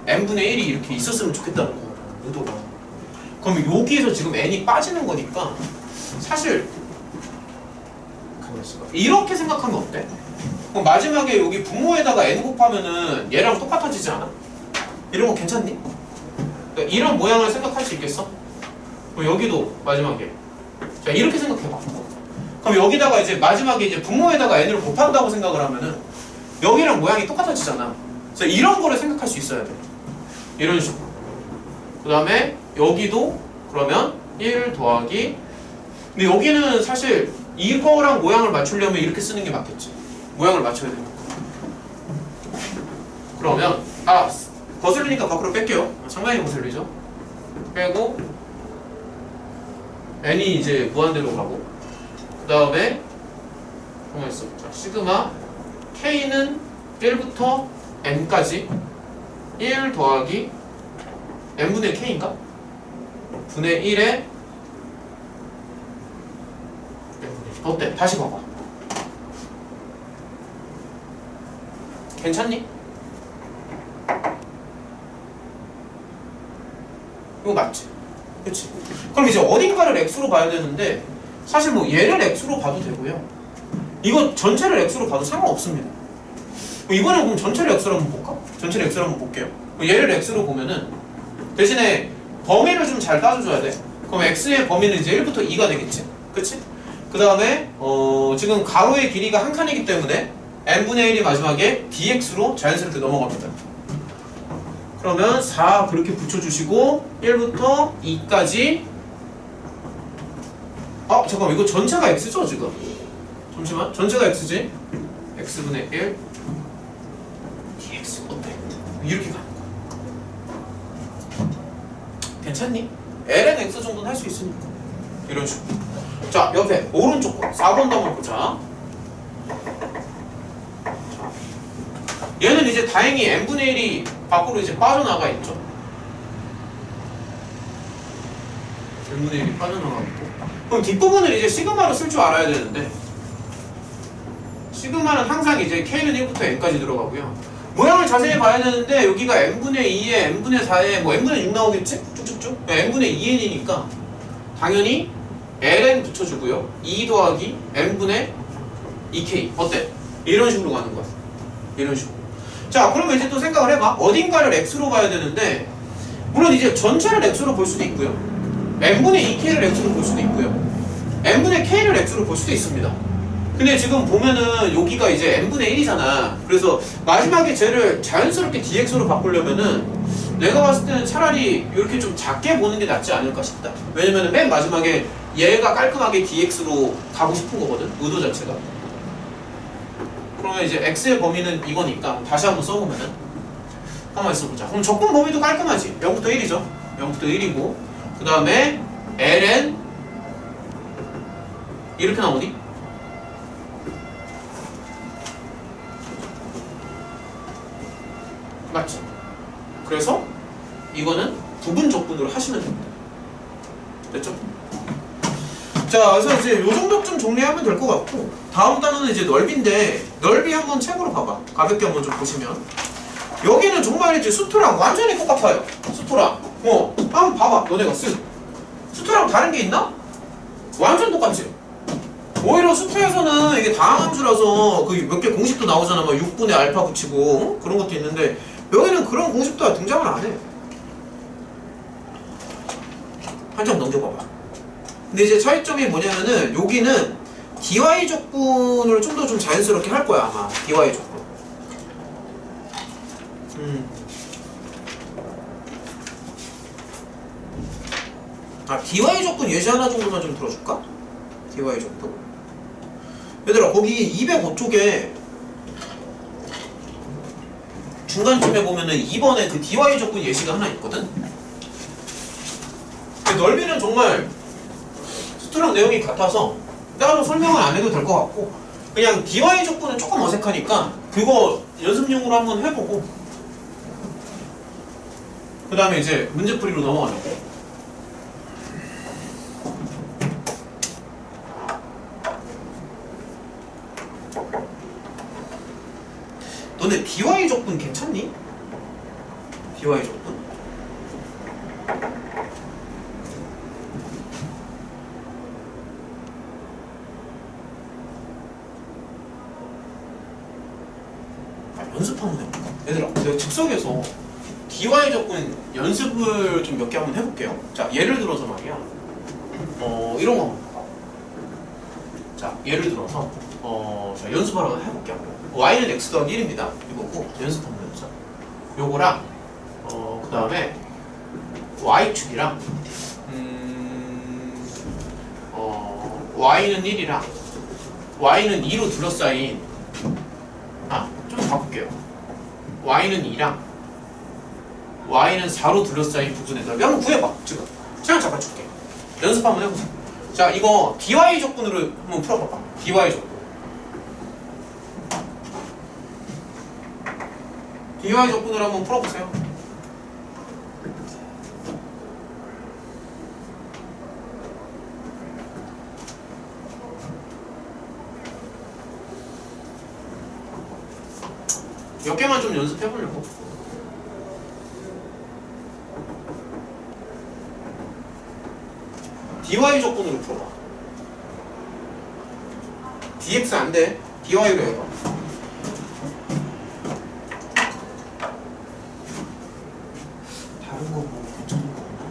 Speaker 1: n분의 1이 이렇게 있었으면 좋겠다는 거거든, 의도가. 그럼 여기에서 지금 n이 빠지는 거니까 사실 이렇게 생각하면 어때? 그럼 마지막에 여기 분모에다가 n 곱하면은 얘랑 똑같아지지 않아? 이런 거 괜찮니? 그러니까 이런 모양을 생각할 수 있겠어? 그럼 여기도 마지막에 자 이렇게 생각해봐. 그럼 여기다가 이제 마지막에 이제 분모에다가 n을 곱한다고 생각을 하면은 여기랑 모양이 똑같아지잖아. 그래서 이런 거를 생각할 수 있어야 돼. 이런 식으로. 그 다음에 여기도 그러면 1 더하기 근데 여기는 사실 이거랑 모양을 맞추려면 이렇게 쓰는 게 맞겠지. 모양을 맞춰야 되니까. 그러면 거슬리니까 밖으로 뺄게요. 상당히 거슬리죠. 빼고 n이 이제 무한대로 가고 그 다음에 뭐였어? 시그마 k는 1부터 n까지 1 더하기 n분의 k인가? 분의 1에 어때? 다시 봐봐. 괜찮니? 이거 맞지? 그치? 그럼 이제 어딘가를 x로 봐야 되는데 사실 뭐 얘를 x로 봐도 되고요. 이거 전체를 x로 봐도 상관없습니다. 이번에 그럼 전체를 x로 한번 볼까? 전체를 x로 한번 볼게요. 얘를 x로 보면은 대신에 범위를 좀 잘 따져줘야 돼. 그럼 x의 범위는 이제 1부터 2가 되겠지? 그치? 그 다음에 지금 가로의 길이가 한 칸이기 때문에 n분의 1이 마지막에 dx로 자연스럽게 넘어갑니다. 그러면 4 그렇게 붙여주시고 1부터 2까지 잠깐만 이거 전체가 x죠 지금? 잠시만 전체가 x지? x분의 1 dx 어때? 이렇게 가는 거야. 괜찮니? ln x 정도는 할 수 있으니까 이런 식으로. 자 옆에 오른쪽 거 4번도 한번 보자. 얘는 이제 다행히 n분의 1이 밖으로 이제 빠져나가 있죠. n분의 1이 빠져나가고. 그럼 뒷부분을 이제 시그마로 쓸 줄 알아야 되는데, 시그마는 항상 이제 k는 1부터 n까지 들어가고요. 모양을 자세히 봐야 되는데 여기가 n분의 2에 n분의 4에 뭐 n분의 6 나오겠지? 쭉쭉쭉. n분의 2n이니까 당연히 ln 붙여주고요. 2 더하기 n분의 2k. 어때? 이런 식으로 가는 거야. 이런 식으로. 자, 그러면 이제 또 생각을 해봐. 어딘가를 x로 봐야 되는데, 물론 이제 전체를 x로 볼 수도 있고요. n분의 2k를 x로 볼 수도 있고요. n분의 k를 x로 볼 수도 있습니다. 근데 지금 보면은 여기가 이제 n분의 1이잖아. 그래서 마지막에 쟤를 자연스럽게 dx로 바꾸려면은 내가 봤을 때는 차라리 이렇게 좀 작게 보는 게 낫지 않을까 싶다. 왜냐면은 맨 마지막에 얘가 깔끔하게 dx로 가고 싶은 거거든. 의도 자체가. 그러면 이제 x의 범위는 이거니까 다시 한번 써보면은 한번 써보자. 그럼 적분 범위도 깔끔하지. 0부터 1이죠. 0부터 1이고 그 다음에 ln 이렇게 나오니? 맞지? 그래서 이거는 부분 적분으로 하시면 됩니다. 됐죠? 자, 그래서 이제 요 정도쯤 정리하면 될 것 같고, 다음 단어는 이제 넓이인데, 넓이 한번 책으로 봐봐. 가볍게 한번 좀 보시면. 여기는 정말 이제 수토랑 완전히 똑같아요. 수토랑. 한번 봐봐. 너네가 쓴. 수토랑 다른 게 있나? 완전 똑같지? 오히려 수토에서는 이게 다항함수라서 그 몇 개 공식도 나오잖아. 막 6분의 알파 붙이고, 그런 것도 있는데, 여기는 그런 공식도 등장을 안 해. 한 점 넘겨봐봐. 근데 이제 차이점이 뭐냐면은 여기는 dy 적분을 좀 더 좀 자연스럽게 할 거야 아마. dy 적분. dy 적분 예시 하나 정도만 좀 들어줄까? dy 적분. 얘들아 거기 205쪽에 중간쯤에 보면은 2번에 그 dy 적분 예시가 하나 있거든? 넓이는 정말 수트랑 내용이 같아서 따로 설명을 안 해도 될 것 같고 그냥 dy 적분은 조금 어색하니까 그거 연습용으로 한번 해보고 그 다음에 이제 문제풀이로 넘어가자고. 너네 dy 적분 괜찮니? dy 적분? 연습 한번 해볼까? 얘들아 내가 즉석에서 dy 적분 연습을 좀 몇 개 한번 해볼게요. 자 예를 들어서 말이야 이런 거 한번 볼까? 자 예를 들어서 자, 연습하러 해볼게요. y는 x 더하기 1입니다 이거고 연습 한번 해보자. 요거랑 그 다음에 y축이랑 y는 1이랑 y는 2로 둘러싸인 좀 바꿀게요. y는 2랑 y는 4로 둘러싸인 부분의 넓이 한번 구해봐. 지금 시간 잡아줄게. 연습 한번 해보자. 자 이거 dy 적분으로 한번 풀어봐봐. dy 적분 dy 적분으로 한번 풀어보세요. 몇 개만 좀 연습해보려고. dy 적분으로 풀어봐. dx 안 돼. dy로 해봐. 다른 거 뭐 괜찮은 거 없나?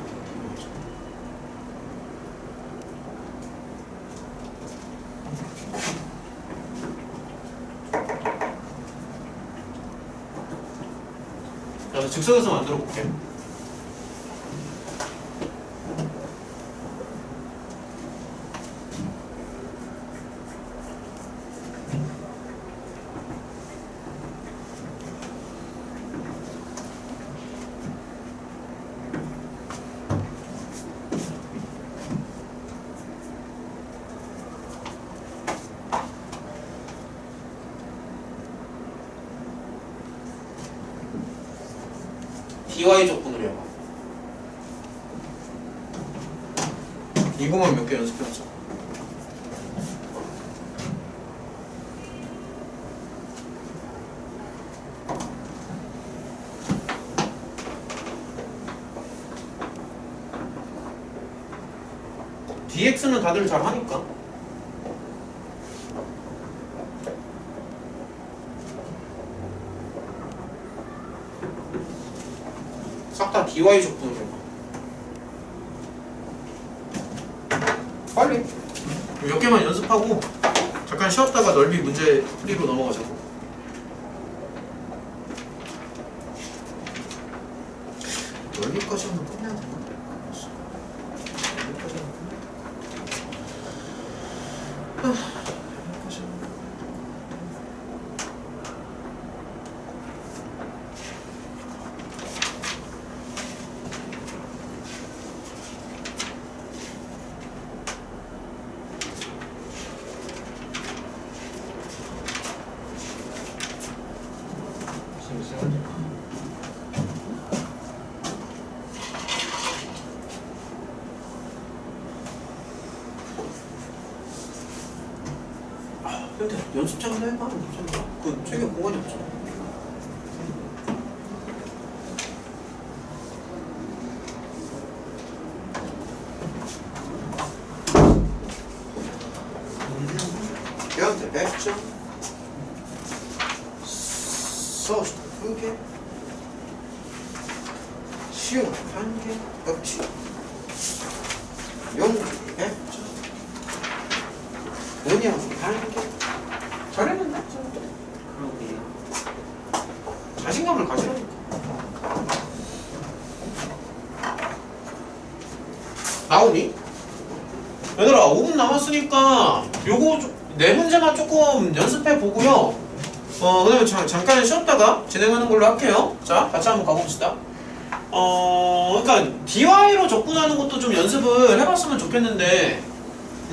Speaker 1: 나도 즉석에서 만들어 볼게. dy 적분으로 해봐. 이거만 몇 개 연습해보자. dx는 다들 잘 하니까. 싹 다 dy 적분으로 해봐. 빨리. 몇 개만 연습하고 잠깐 쉬었다가 넓이 문제 풀이로 넘어가자고. 넓이까지는 끝내야 되나? 넓이까지는 끝내야 근데 연습장도 해봐. 그 책에 공간이 없잖아. 얘한테 100점 써서 크게 시험 1개 없지. 용 100점 은영 1개. 잘했는데? 그러게. 자신감을 가지라니까. 나오니? 얘들아 5분 남았으니까 요거 네 문제만 조금 연습해 보고요. 그다음에 잠깐 쉬었다가 진행하는 걸로 할게요. 자, 같이 한번 가봅시다. 그러니까 DY로 접근하는 것도 좀 연습을 해봤으면 좋겠는데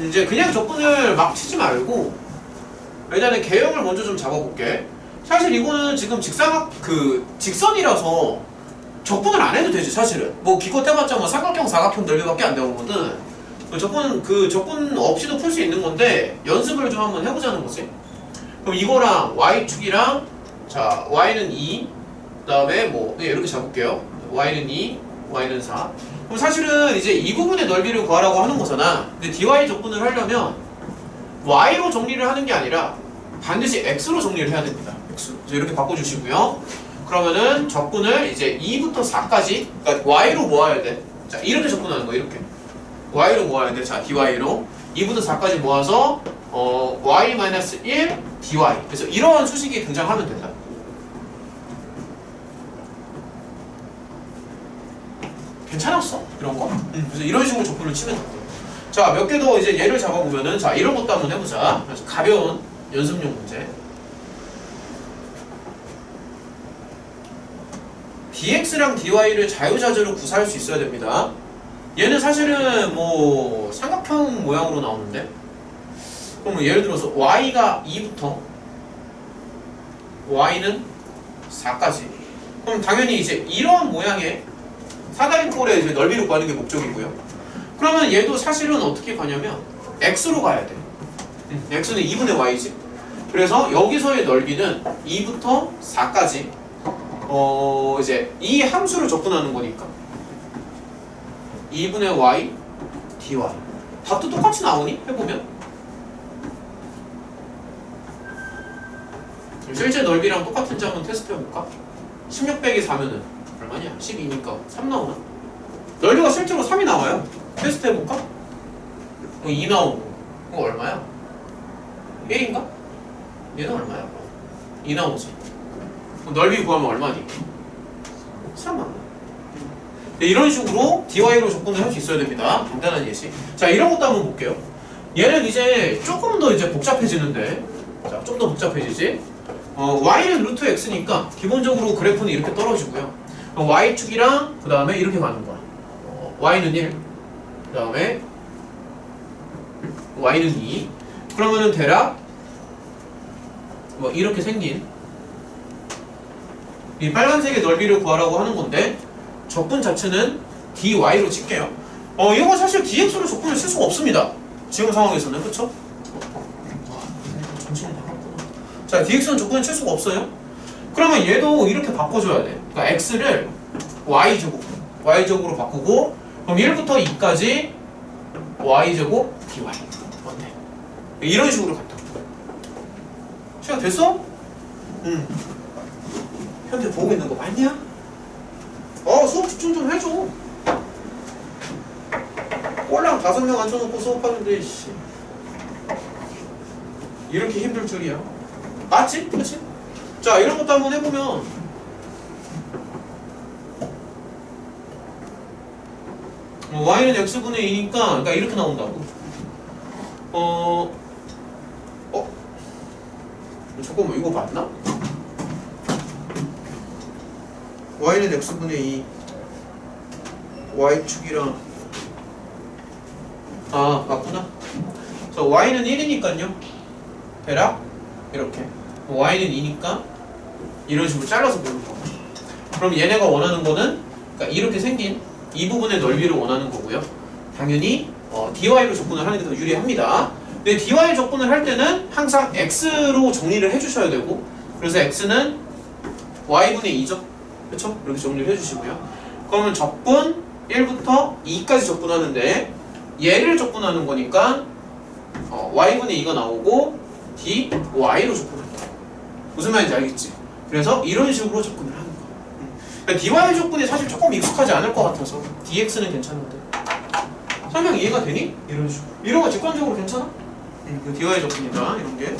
Speaker 1: 이제 그냥 접근을 막 치지 말고 일단은 개형을 먼저 좀 잡아볼게. 사실 이거는 지금 직선이라서 접근을 안 해도 되지 사실은. 뭐 기껏 해봤자 뭐 삼각형, 사각형 넓이밖에 안 되거든. 접근 없이도 풀 수 있는 건데 연습을 좀 한번 해보자는 거지. 그럼 이거랑 y축이랑 자 y는 2, 그다음에 뭐 이렇게 잡을게요. y는 2, y는 4. 그럼 사실은 이제 이 부분의 넓이를 구하라고 하는 거잖아. 근데 dy 접근을 하려면 y로 정리를 하는 게 아니라 반드시 x로 정리를 해야 됩니다. x로. 이렇게 바꿔주시고요. 그러면은 접근을 이제 2부터 4까지, 그러니까 y로 모아야 돼. 자, 이렇게 접근하는 거, 이렇게. y로 모아야 돼. 자, dy로. 2부터 4까지 모아서, y-1 dy. 그래서 이러한 수식이 등장하면 된다. 괜찮았어? 이런 거? 그래서 이런 식으로 접근을 치면 돼. 자, 몇 개 더 이제 예를 잡아보면은, 자, 이런 것도 한번 해보자. 그래서 가벼운 연습용 문제. dx랑 dy를 자유자재로 구사할 수 있어야 됩니다. 얘는 사실은 뭐 삼각형 모양으로 나오는데, 그럼 예를 들어서 y가 2부터 y는 4까지. 그럼 당연히 이제 이러한 모양의 사다리꼴의 이제 넓이를 구하는 게 목적이고요. 그러면 얘도 사실은 어떻게 가냐면 x로 가야 돼. x는 2분의 y지. 그래서 여기서의 넓이는 2부터 4까지 이제 이 함수를 접근하는 거니까 2분의 y dy. 답도 똑같이 나오니? 해보면 실제 넓이랑 똑같은지 한번 테스트 해볼까? 16 빼기 4면은 얼마냐? 12니까 3 나오나? 넓이가 실제로 3이 나와요. 테스트 해볼까? 2 나오고 그거 얼마야? 1인가? 얘는 얼마야? 2 나오지. 넓이 구하면 얼마니? 3만. 이런 식으로 dy로 접근을 할 수 있어야 됩니다. 간단한 예시. 자, 이런 것도 한번 볼게요. 얘는 이제 조금 더 이제 복잡해지는데, 자, 좀 더 복잡해지지? y는 루트 x니까 기본적으로 그래프는 이렇게 떨어지고요. y축이랑 그 다음에 이렇게 가는 거야. y는 1, 그 다음에 y는 2. 그러면은 대략 뭐 이렇게 생긴 이 빨간색의 넓이를 구하라고 하는 건데 접근 자체는 dy로 칠게요. 이거 사실 dx로 조건을 칠 수가 없습니다. 지금 상황에서는. 그쵸? 정신이 나갔구나. 자, dx는 조건을 칠 수가 없어요. 그러면 얘도 이렇게 바꿔줘야 돼. 그러니까 x를 y제곱으로 바꾸고, 그럼 1부터 2까지 y제곱 dy. 어때? 이런 식으로 간다. 시간 됐어? 응. 현재 보고 있는 거 맞냐? 수업 집중 좀 해줘. 꼴랑 5명 앉혀놓고 수업하는데, 씨. 이렇게 힘들 줄이야. 맞지? 그치? 자, 이런 것도 한번 해보면, y는 x분의 2니까, 그러니까 이렇게 나온다고. 잠깐만, 이거 맞나? y는 x분의 2 y축이랑 맞구나. 그래서 y는 1이니까요 대략 이렇게 y는 2니까 이런 식으로 잘라서 보는 거. 그럼 얘네가 원하는 거는 그러니까 이렇게 생긴 이 부분의 넓이를 원하는 거고요. 당연히 dy로 접근을 하는 게 더 유리합니다. 근데 dy 접근을 할 때는 항상 x로 정리를 해주셔야 되고, 그래서 x는 y분의 2죠. 그렇죠? 이렇게 정리를 해주시고요. 그러면 접근 1부터 2까지 접근하는데 얘를 접근하는 거니까 y분의 2가 나오고 dy로 접근한다. 무슨 말인지 알겠지? 그래서 이런 식으로 접근을 하는 거야. 그러니까 dy 접근이 사실 조금 익숙하지 않을 것 같아서 dx는 괜찮은데 설명 이해가 되니? 이런 식으로. 이런 거 직관적으로 괜찮아? dy 접근이다. 이런 게.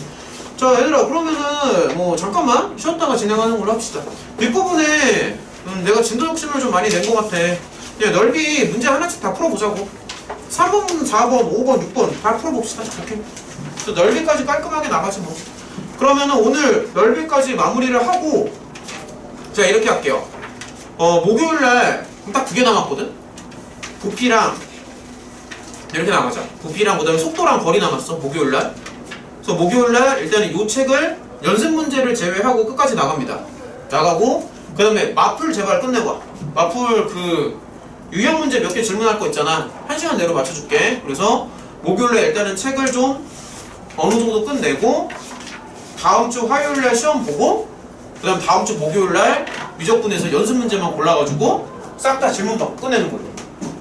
Speaker 1: 자, 얘들아, 그러면은 잠깐만 쉬었다가 진행하는 걸로 합시다. 뒷부분에 내가 진도 욕심을 좀 많이 낸 것 같아. 넓이 문제 하나씩 다 풀어보자고. 3번, 4번, 5번, 6번 다 풀어봅시다. 이렇게. 넓이까지 깔끔하게 나가지 뭐. 그러면은 오늘 넓이까지 마무리를 하고, 자, 이렇게 할게요. 목요일날 딱 2개 남았거든? 부피랑 이렇게 나가자. 부피랑 그 다음에 속도랑 거리 남았어. 목요일날. 그래서 목요일날 일단은 이 책을 연습 문제를 제외하고 끝까지 나갑니다. 나가고 그 다음에 마풀 제발 끝내봐. 마풀 그 유형 문제 몇 개 질문할 거 있잖아. 1시간 내로 맞춰줄게. 그래서 목요일날 일단은 책을 좀 어느 정도 끝내고 다음 주 화요일날 시험 보고 그 다음 다음 주 목요일날 미적분에서 연습 문제만 골라가지고 싹 다 질문 받고 끝내는 거예요.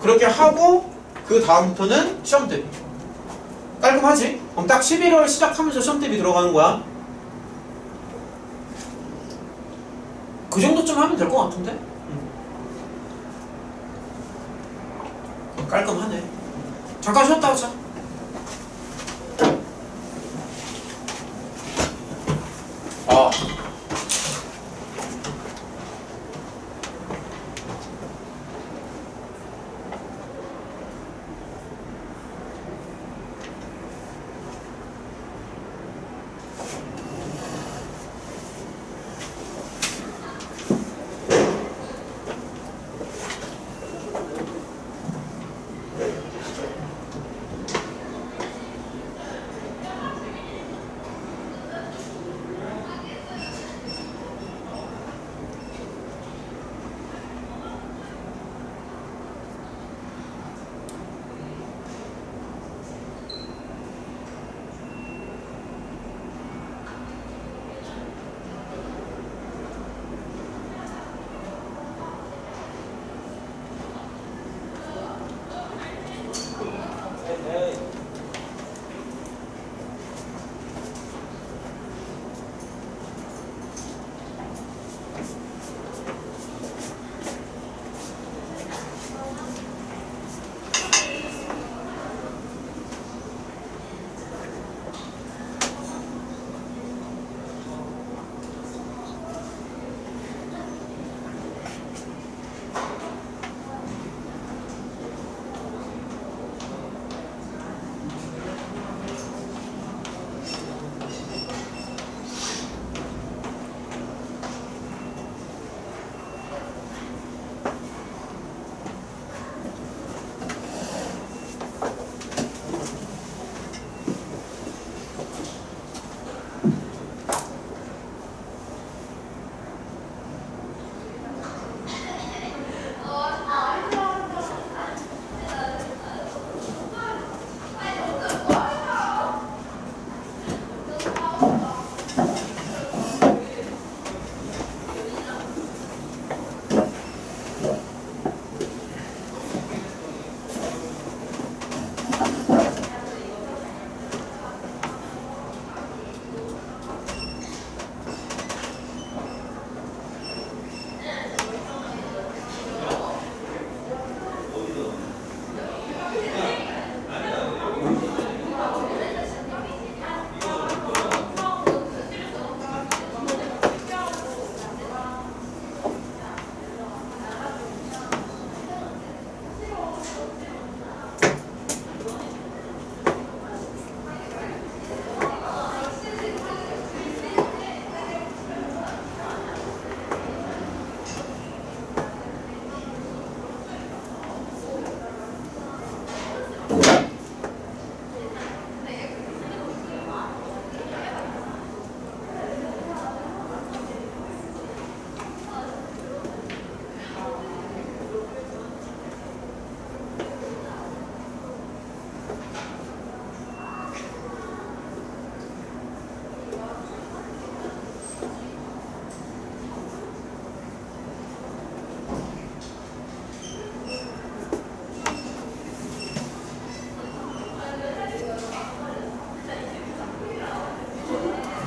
Speaker 1: 그렇게 하고 그 다음부터는 시험 대비. 깔끔하지? 그럼 딱 11월 시작하면서 시험 대비 들어가는 거야. 그 정도쯤 하면 될 것 같은데? 깔끔하네. 잠깐 쉬었다 하자.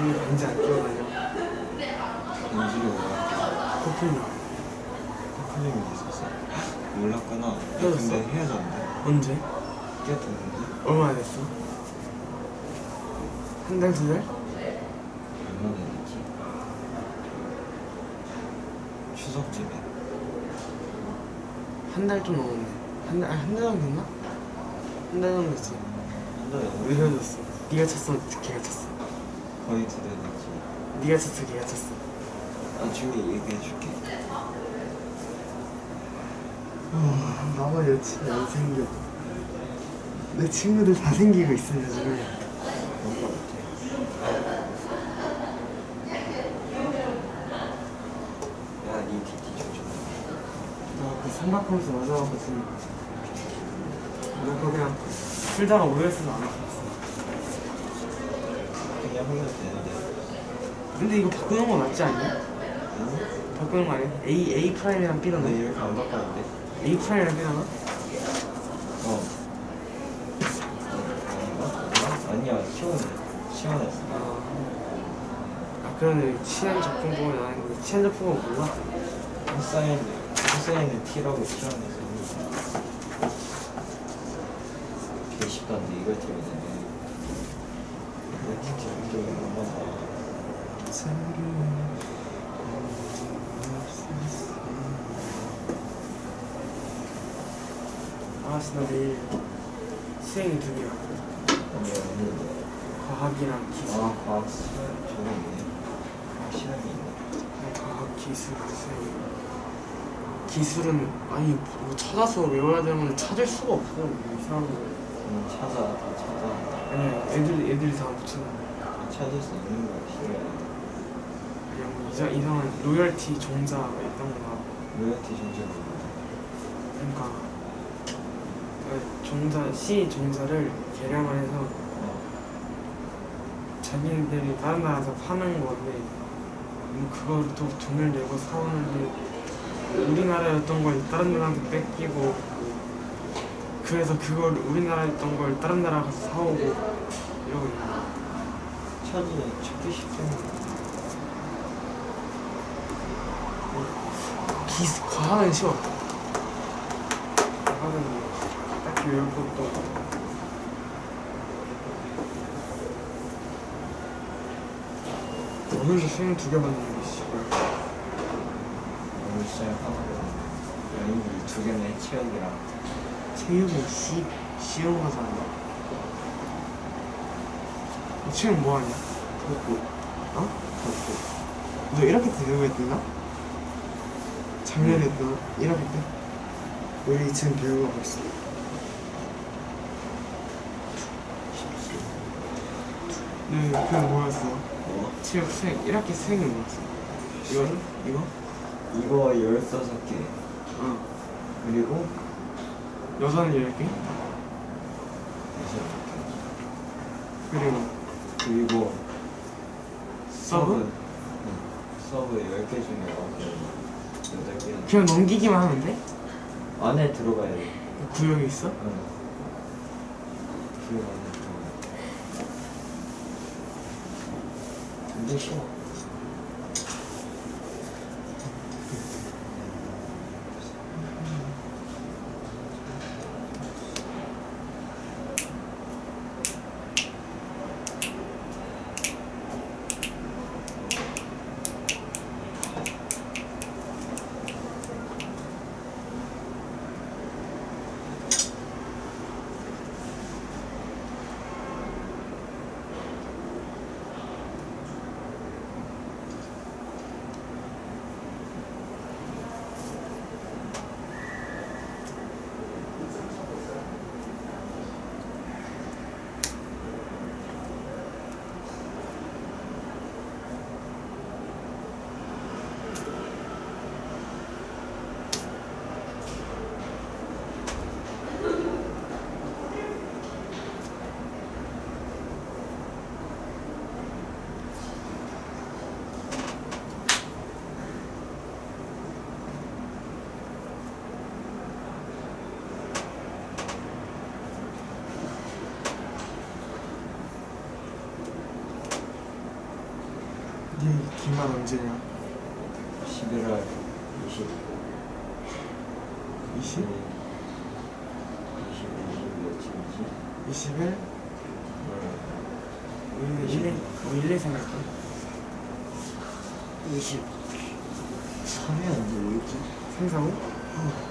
Speaker 2: 둘이 반지 안 끼고 다녀.
Speaker 3: 반지를 뭐야?
Speaker 2: 커플링.
Speaker 3: 커플링이 있었어? 몰랐구나.
Speaker 2: 헤어졌어?
Speaker 3: 근데 헤어졌는데?
Speaker 2: 언제?
Speaker 3: 깨졌는데?
Speaker 2: 얼마나 됐어? 한 달, 두 달?
Speaker 3: 얼마나 됐지? 추석쯤에.
Speaker 2: 한 달 좀 넘었네. 한 달 정도 됐나? 한 달 정도 됐지.
Speaker 3: 한달
Speaker 2: 왜
Speaker 3: 넘었어.
Speaker 2: 헤어졌어? 네가 쳤어? 걔가 쳤어?
Speaker 3: 거의 두 달 됐지.
Speaker 2: 네가 쳤어? 걔가 쳤어?
Speaker 3: 나중에 얘기해줄게.
Speaker 2: 나만 여친이 안 생겨. 내 친구들 다 생기고 있어 요즘에.
Speaker 3: 그런 거 같아. 야, 니 DT 조심해.
Speaker 2: 나그 삼각하면서 맞아가거든. 너 그거 그냥 풀다가 오해했어서 안 바꿨어.
Speaker 3: 그냥 하면 되는데.
Speaker 2: 근데 이거 바꾸는 거 맞지 않냐?
Speaker 3: 응?
Speaker 2: 바꾸는 거 아니야? A 프라임이랑 B랑
Speaker 3: 근데 이렇게 안 바꿨는데?
Speaker 2: A 프라임이랑 B랑
Speaker 3: 어. 아닌가? 아니야, 시원했어.
Speaker 2: 아 그러네. 치안 적분법은 안 했는데 치안 적분법 몰라?
Speaker 3: 햇사이는 T라고 시원해서. 개 쉽던데, 이걸 틀면 되네. 이거 진짜 좀 한번 봐.
Speaker 2: 알았어. 나 내일 수행이 2개야.
Speaker 3: 아니, 없는데.
Speaker 2: 과학이랑 기술.
Speaker 3: 아, 과학 저거 있네. 과학 실험이 있네.
Speaker 2: 과학, 기술, 수행. 기술은 아니 뭐 찾아서 외워야 되는 건 찾을 수가 없어. 이 사람들.
Speaker 3: 찾아, 다 찾아.
Speaker 2: 아니야 애들이 다 못 찾아.
Speaker 3: 다 찾을 수 있는 거야, 필요해.
Speaker 2: 그냥 뭐 이상한 로열티 종자가 있던가.
Speaker 3: 로열티 정책은 뭐야?
Speaker 2: 그러니까 종자 C 종자를 개량을 해서 자기네들이 다른 나라에서 파는 건데 그걸 또 돈을 내고 사오는데 우리나라였던 걸 다른 나라한테 뺏기고 그래서 그걸 우리나라였던 걸 다른 나라 가서 사오고 이러고 있는 거야.
Speaker 3: 찾기 쉽잖아.
Speaker 2: 과학은 쉬워. 과학은 딱히 외울 것도 없고. 오늘도 수행 2개 받는데 씨발.
Speaker 3: 오늘 시작하거든. 연인이 2개네, 체육이랑.
Speaker 2: 체육은 쉬운 거잖아. 너 체육 뭐 하냐?
Speaker 3: 덕구.
Speaker 2: 어?
Speaker 3: 덕구.
Speaker 2: 너 1학기 때 배우고 했나? 작년에 했나? 1학기 때? 우리 지금 배우고 있어. 네, 그냥 뭐였어?
Speaker 3: 뭐?
Speaker 2: 체육 수행, 1학기 수행이 뭐였어? 이거?
Speaker 3: 이거 16개.
Speaker 2: 어.
Speaker 3: 그리고
Speaker 2: 여자는 10개?
Speaker 3: 6개. 그리고
Speaker 2: 서브?
Speaker 3: 응. 서브 10개 중에 8개.
Speaker 2: 그냥 넘기기만 하면 돼?
Speaker 3: 안에 들어가야 돼.
Speaker 2: 구역이 있어?
Speaker 3: 응. 구역 안에 들어가야 돼. 근데 쉬워.
Speaker 2: 기말 언제냐?
Speaker 3: 11월 20.
Speaker 2: 20? 20일? 우리 1, 2 생각할까?
Speaker 3: 23이 언제 뭐였지?
Speaker 2: 3, 4, 5?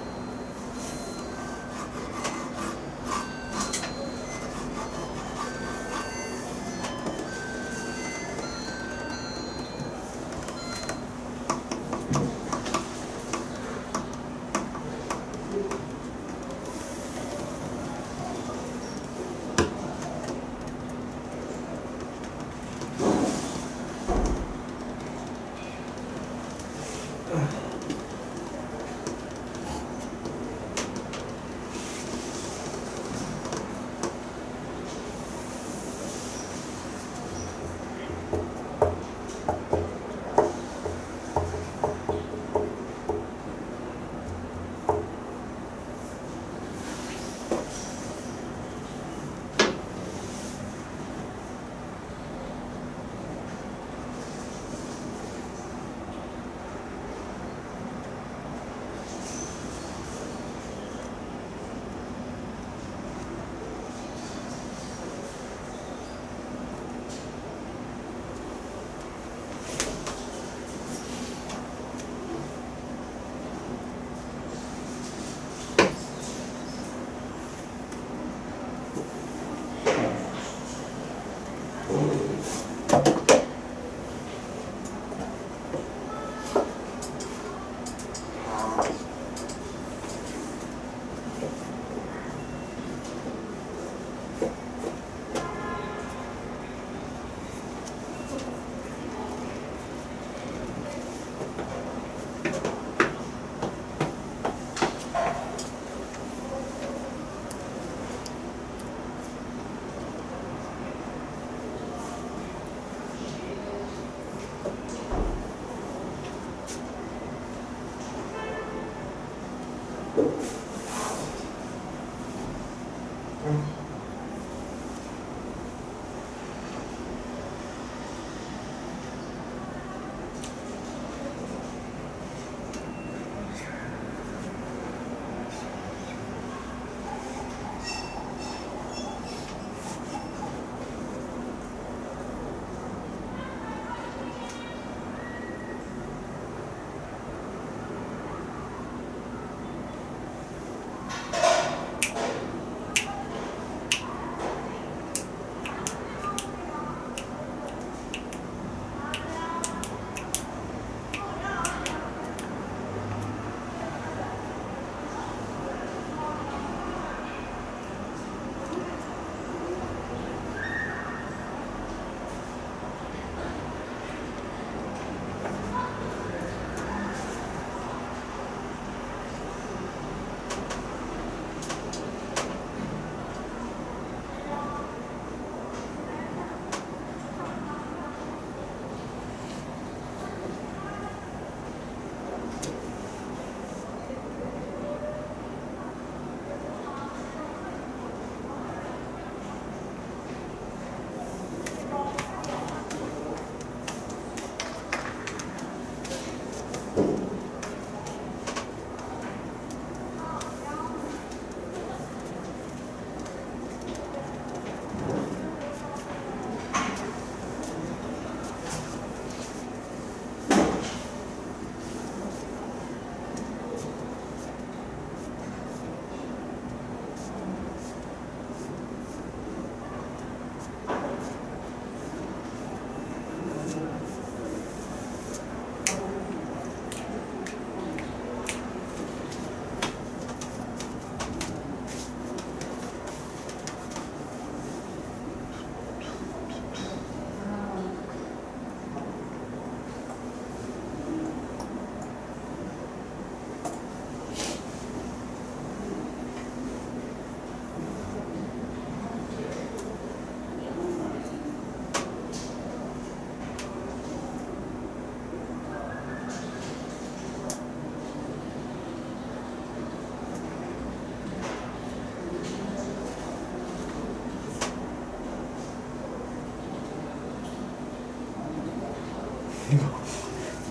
Speaker 1: 이거.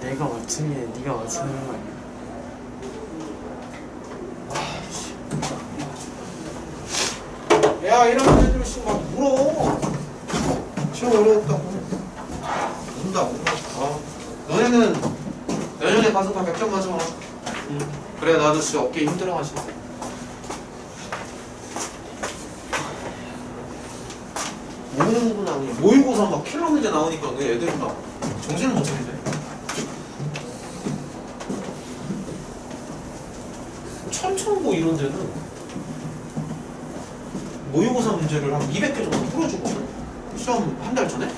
Speaker 2: 내가 맞춘 게 네가 맞추는 거 아니야?
Speaker 1: 야, 이런 애들 지금 막 물어. 시험 어려웠다고. 운다고. 너네는 내년에 가서 다 100점 맞아. 그래, 나도 진짜 어깨 힘들어하지. 모의고사 나오니 모의고사 막 킬러 문제 나오니까 그 애들이 막 정신을 못 차리네. 천천고 이런 데는 모의고사 문제를 한 200개 정도 풀어주거든. 시험 한 달 전에.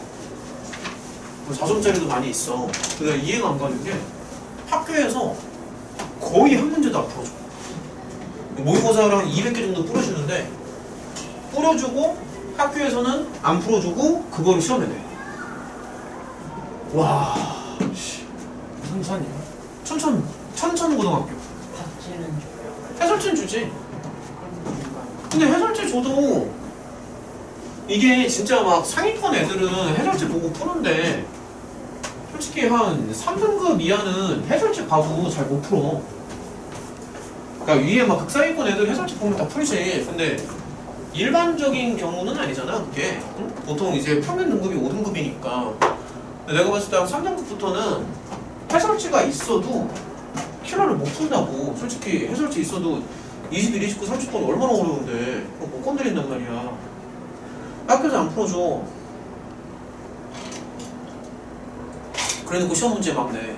Speaker 1: 4점짜리도 많이 있어. 근데 이해가 안 가는 게 학교에서 거의 한 문제도 안 풀어줘. 모의고사를 한 200개 정도 뿌려주는데 뿌려주고 학교에서는 안 풀어주고 그거를 시험에 내. 와,
Speaker 2: 무슨 산이야?
Speaker 1: 천천고등학교.
Speaker 3: 탁지는 줘요.
Speaker 1: 해설지는 주지. 근데 해설지 줘도 이게 진짜 막 상위권 애들은 해설지 보고 푸는데 솔직히 한 3등급 이하는 해설지 봐도 잘 못 풀어. 그러니까 위에 막 극상위권 애들 해설지 보면 다 풀지. 근데 일반적인 경우는 아니잖아, 그게. 응? 보통 이제 평균 등급이 5등급이니까. 내가 봤을 때 한 3등급부터는 해설지가 있어도 킬러를 못 푼다고. 솔직히 해설지 있어도 21, 29, 30번 얼마나 어려운데 그거 못 건드린단 말이야. 학교에서 안 풀어줘. 그래놓고 시험 문제 막 내.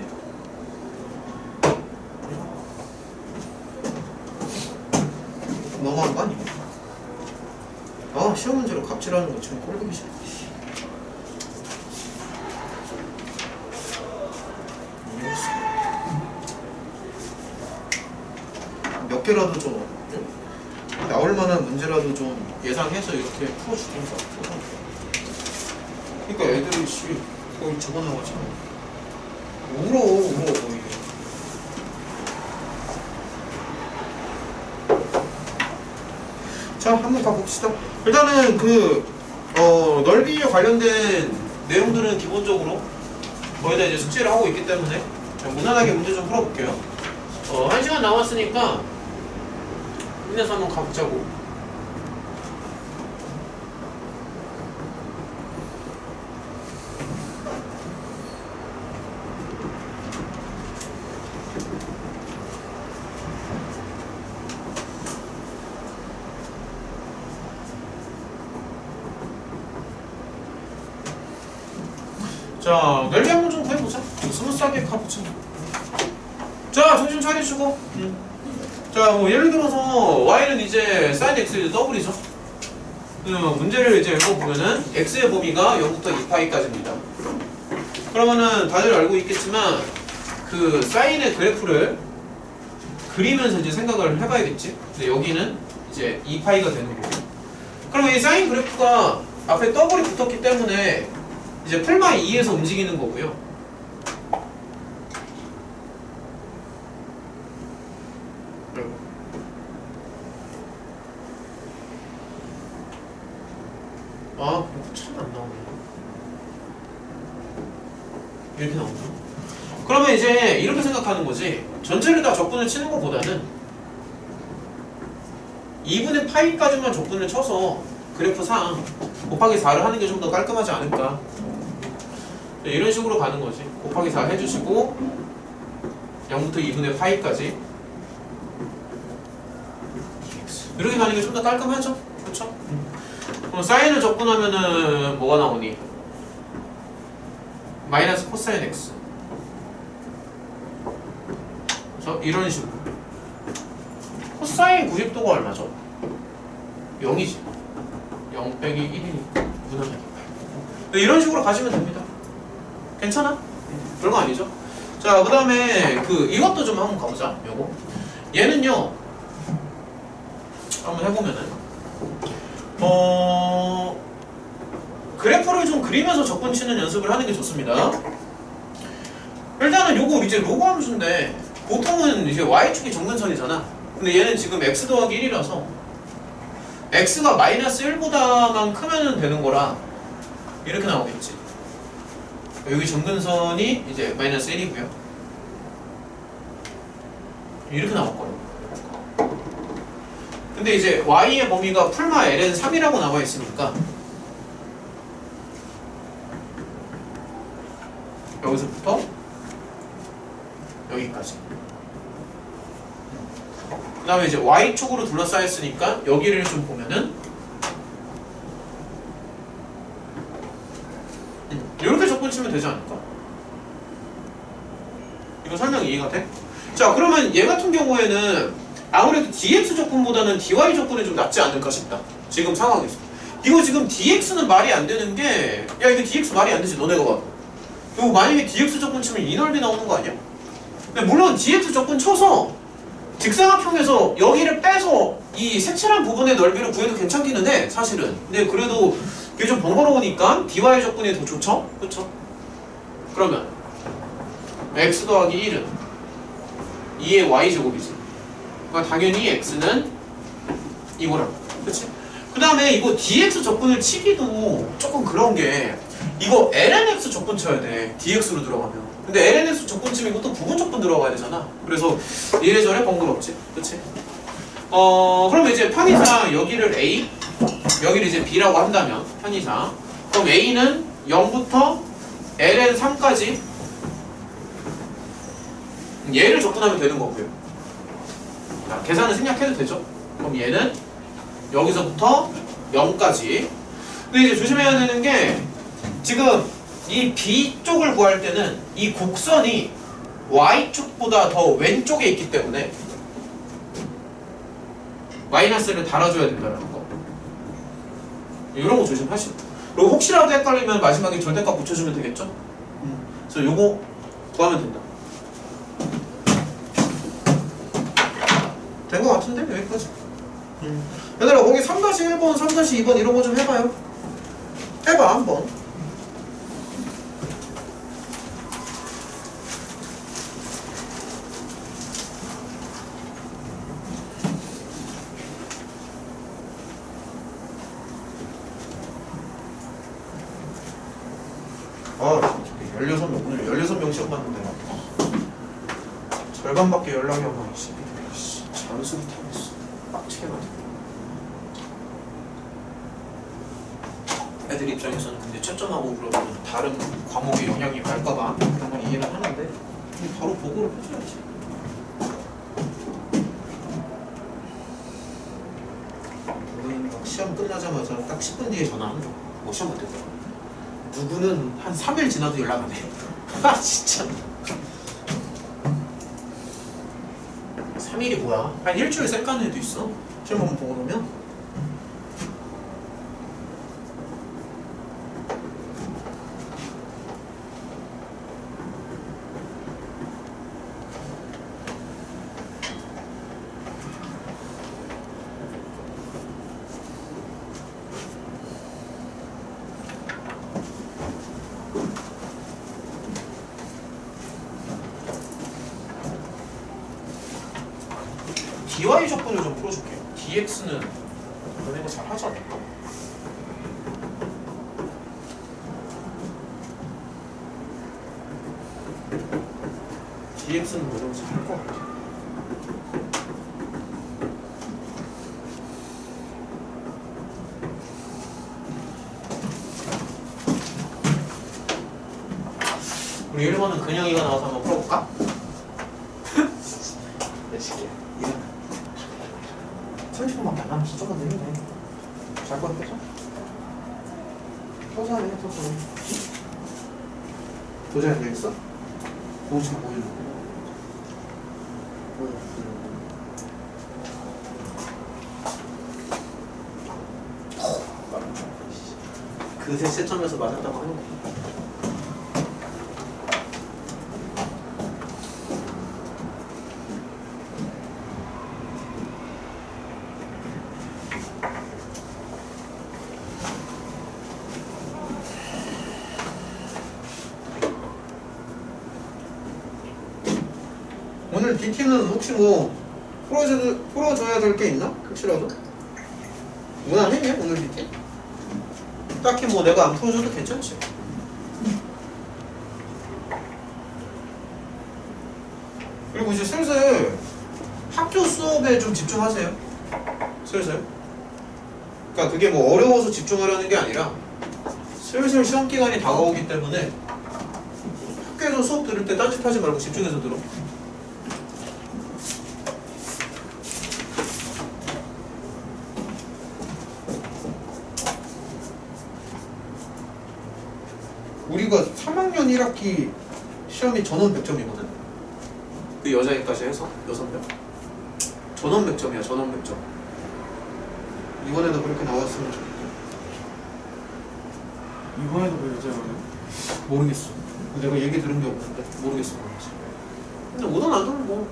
Speaker 1: 너무한 거 아니야? 시험 문제로 갑질하는 거 지금 꼴보기 싫어. 몇 개라도 좀 나올 만한 문제라도 좀 예상해서 이렇게 풀어주든가. 그러니까 애들이 거의 적어나가잖아. 울어 거의. 자, 한번 가봅시다. 일단은 넓이에 관련된 내용들은 기본적으로 거의 다 이제 숙제를 하고 있기 때문에 무난하게 문제 좀 풀어볼게요. 1시간 남았으니까 힘내서 한번 가보자고. 자, 넓이 한번 좀 구해보자. 스무스하게 가보자. 자, 정신 차리시고. 자, 뭐 예를 들어서 y는 이제 sin x의 더블이죠. 문제를 이제 읽어보면은 x의 범위가 0부터 2파이까지입니다. 그러면은 다들 알고 있겠지만 그 사인의 그래프를 그리면서 이제 생각을 해봐야겠지. 근데 여기는 이제 2파이가 되는 거고. 그러면 이 사인 그래프가 앞에 더블이 붙었기 때문에 이제 풀마 2에서 움직이는 거고요. 참 안 나오네. 이렇게 나오나? 그러면 이제 이렇게 생각하는 거지. 전체를 다 적분을 치는 것보다는 2분의 파이까지만 적분을 쳐서 그래프상 곱하기 4를 하는 게 좀 더 깔끔하지 않을까. 이런 식으로 가는 거지. 곱하기 4 해주시고 0부터 2분의 파이까지 이렇게 가는 게 좀 더 깔끔하죠? 그렇죠? 그럼 사인을 적분하면은 뭐가 나오니? 마이너스 코사인 x. 그래서 이런 식으로 코사인 90도가 얼마죠? 0이지. 0 빼기 1이니까 무난하게. 이런 식으로 가시면 됩니다. 괜찮아? 별거 아니죠? 자, 그 다음에 이것도 좀 한번 가보자. 요거. 얘는요, 한번 해보면은, 그래프를 좀 그리면서 적분 치는 연습을 하는 게 좋습니다. 일단은 요거 이제 로그 함수인데, 보통은 이제 y축이 정근선이잖아. 근데 얘는 지금 x 더하기 1이라서, x가 마이너스 1보다만 크면 되는 거라, 이렇게 나오겠지. 여기 점근선이 이제 마이너스 1이고요. 이렇게 나왔거든요. 근데 이제 y의 범위가 풀마 ln 3이라고 나와 있으니까 여기서부터 여기까지. 그 다음에 이제 y축으로 둘러싸였으니까 여기를 좀 보면은 이렇게 접근치면 되지 않을까? 이거 설명 이해가 돼? 자, 그러면 얘 같은 경우에는 아무래도 dx 접근보다는 dy 접근이 좀 낫지 않을까 싶다. 지금 상황에서. 이거 지금 dx는 말이 안 되는 게, 야, 이거 dx 말이 안 되지, 너네가 봐도. 이거 만약에 dx 접근 치면 이 넓이 나오는 거 아니야? 근데 물론 dx 접근 쳐서 직사각형에서 여기를 빼서 이 색칠한 부분의 넓이를 구해도 괜찮기는 해, 사실은. 근데 그래도 이게 좀 번거로우니까 dy 접근이 더 좋죠? 그쵸? 그러면 x 더하기 1은 2의 y제곱이지. 그러니까 당연히 x는 이거라고. 그치? 그 다음에 이거 dx 접근을 치기도 조금 그런 게 이거 lnx 접근 쳐야 돼. dx로 들어가면. 근데 lnx 접근 치면 이것도 부분 접근 들어가야 되잖아. 그래서 이래저래 번거롭지. 그치? 그러면 이제 편의상 여기를 a, 여기를 이제 b라고 한다면 편의상 그럼 a는 0부터 ln3까지 얘를 접근하면 되는 거고요. 자, 계산을 생략해도 되죠? 그럼 얘는 여기서부터 0까지. 근데 이제 조심해야 되는 게 지금 이 B쪽을 구할 때는 이 곡선이 Y축보다 더 왼쪽에 있기 때문에 마이너스를 달아줘야 된다는 거. 이런 거 조심하시고. 그리고 혹시라도 헷갈리면 마지막에 절대값 붙여주면 되겠죠? 그래서 요거 구하면 된다. 된 거 같은데? 여기까지. 얘들아 거기 3-1번, 3-2번 이런 거 좀 해봐요. 해봐 한번. 아, 16명, 오늘 16명 시험 봤는데 절반밖에 연락이 안 와. 잠수리 타겠어. 빡치게 맞아. 애들 입장에서는 근데 채점하고 그러면 다른 과목에 영향이 갈까봐 그런 건 이해를 하는데 바로 보고를 해줘야지. 우리는 막 시험 끝나자마자 딱 10분 뒤에 전화하는 거. 뭐 시험 어땠더라? 누구는 한 3일 지나도 연락 안 해. 아 진짜. 3일이 뭐야? 한 일주일 쌩까는 애도 있어. 시험 한번 보고 나면. dy 적분을 좀 풀어줄게요. dx는 너네가 잘 하지 않을까? dx는 너네가 잘 할 것 같아. 우리 1번은 근영이가 나와서 한번 풀어볼까? 내 시키야. 30분밖에 안 남았어. 조금 느리네. 잘 거였겠죠? 도전해, 도전. 도전이 되겠어? 도전 보이는 그새 시점에서 맞았다고 하는 거. 오늘 DT는 혹시 뭐 풀어줘야 될 게 있나? 혹시라도? 무난했냐 오늘 DT? 딱히 뭐 내가 안 풀어줘도 괜찮지? 그리고 이제 슬슬 학교 수업에 좀 집중하세요. 슬슬. 그러니까 그게 뭐 어려워서 집중하려는 게 아니라 슬슬 시험 기간이 다가오기 때문에 학교에서 수업 들을 때 딴짓하지 말고 집중해서 들어. 우리가 3학년 1학기 시험이 전원 100점이거든. 그 여자애까지 해서 6명. 전원 100점이야. 전원 100점. 이번에도 그렇게 나왔으면 좋겠다.
Speaker 2: 이번에도 그 여자예요?
Speaker 1: 모르겠어. 내가 얘기 들은 게 없는데 모르겠어. 근데 오든 안 오든 뭐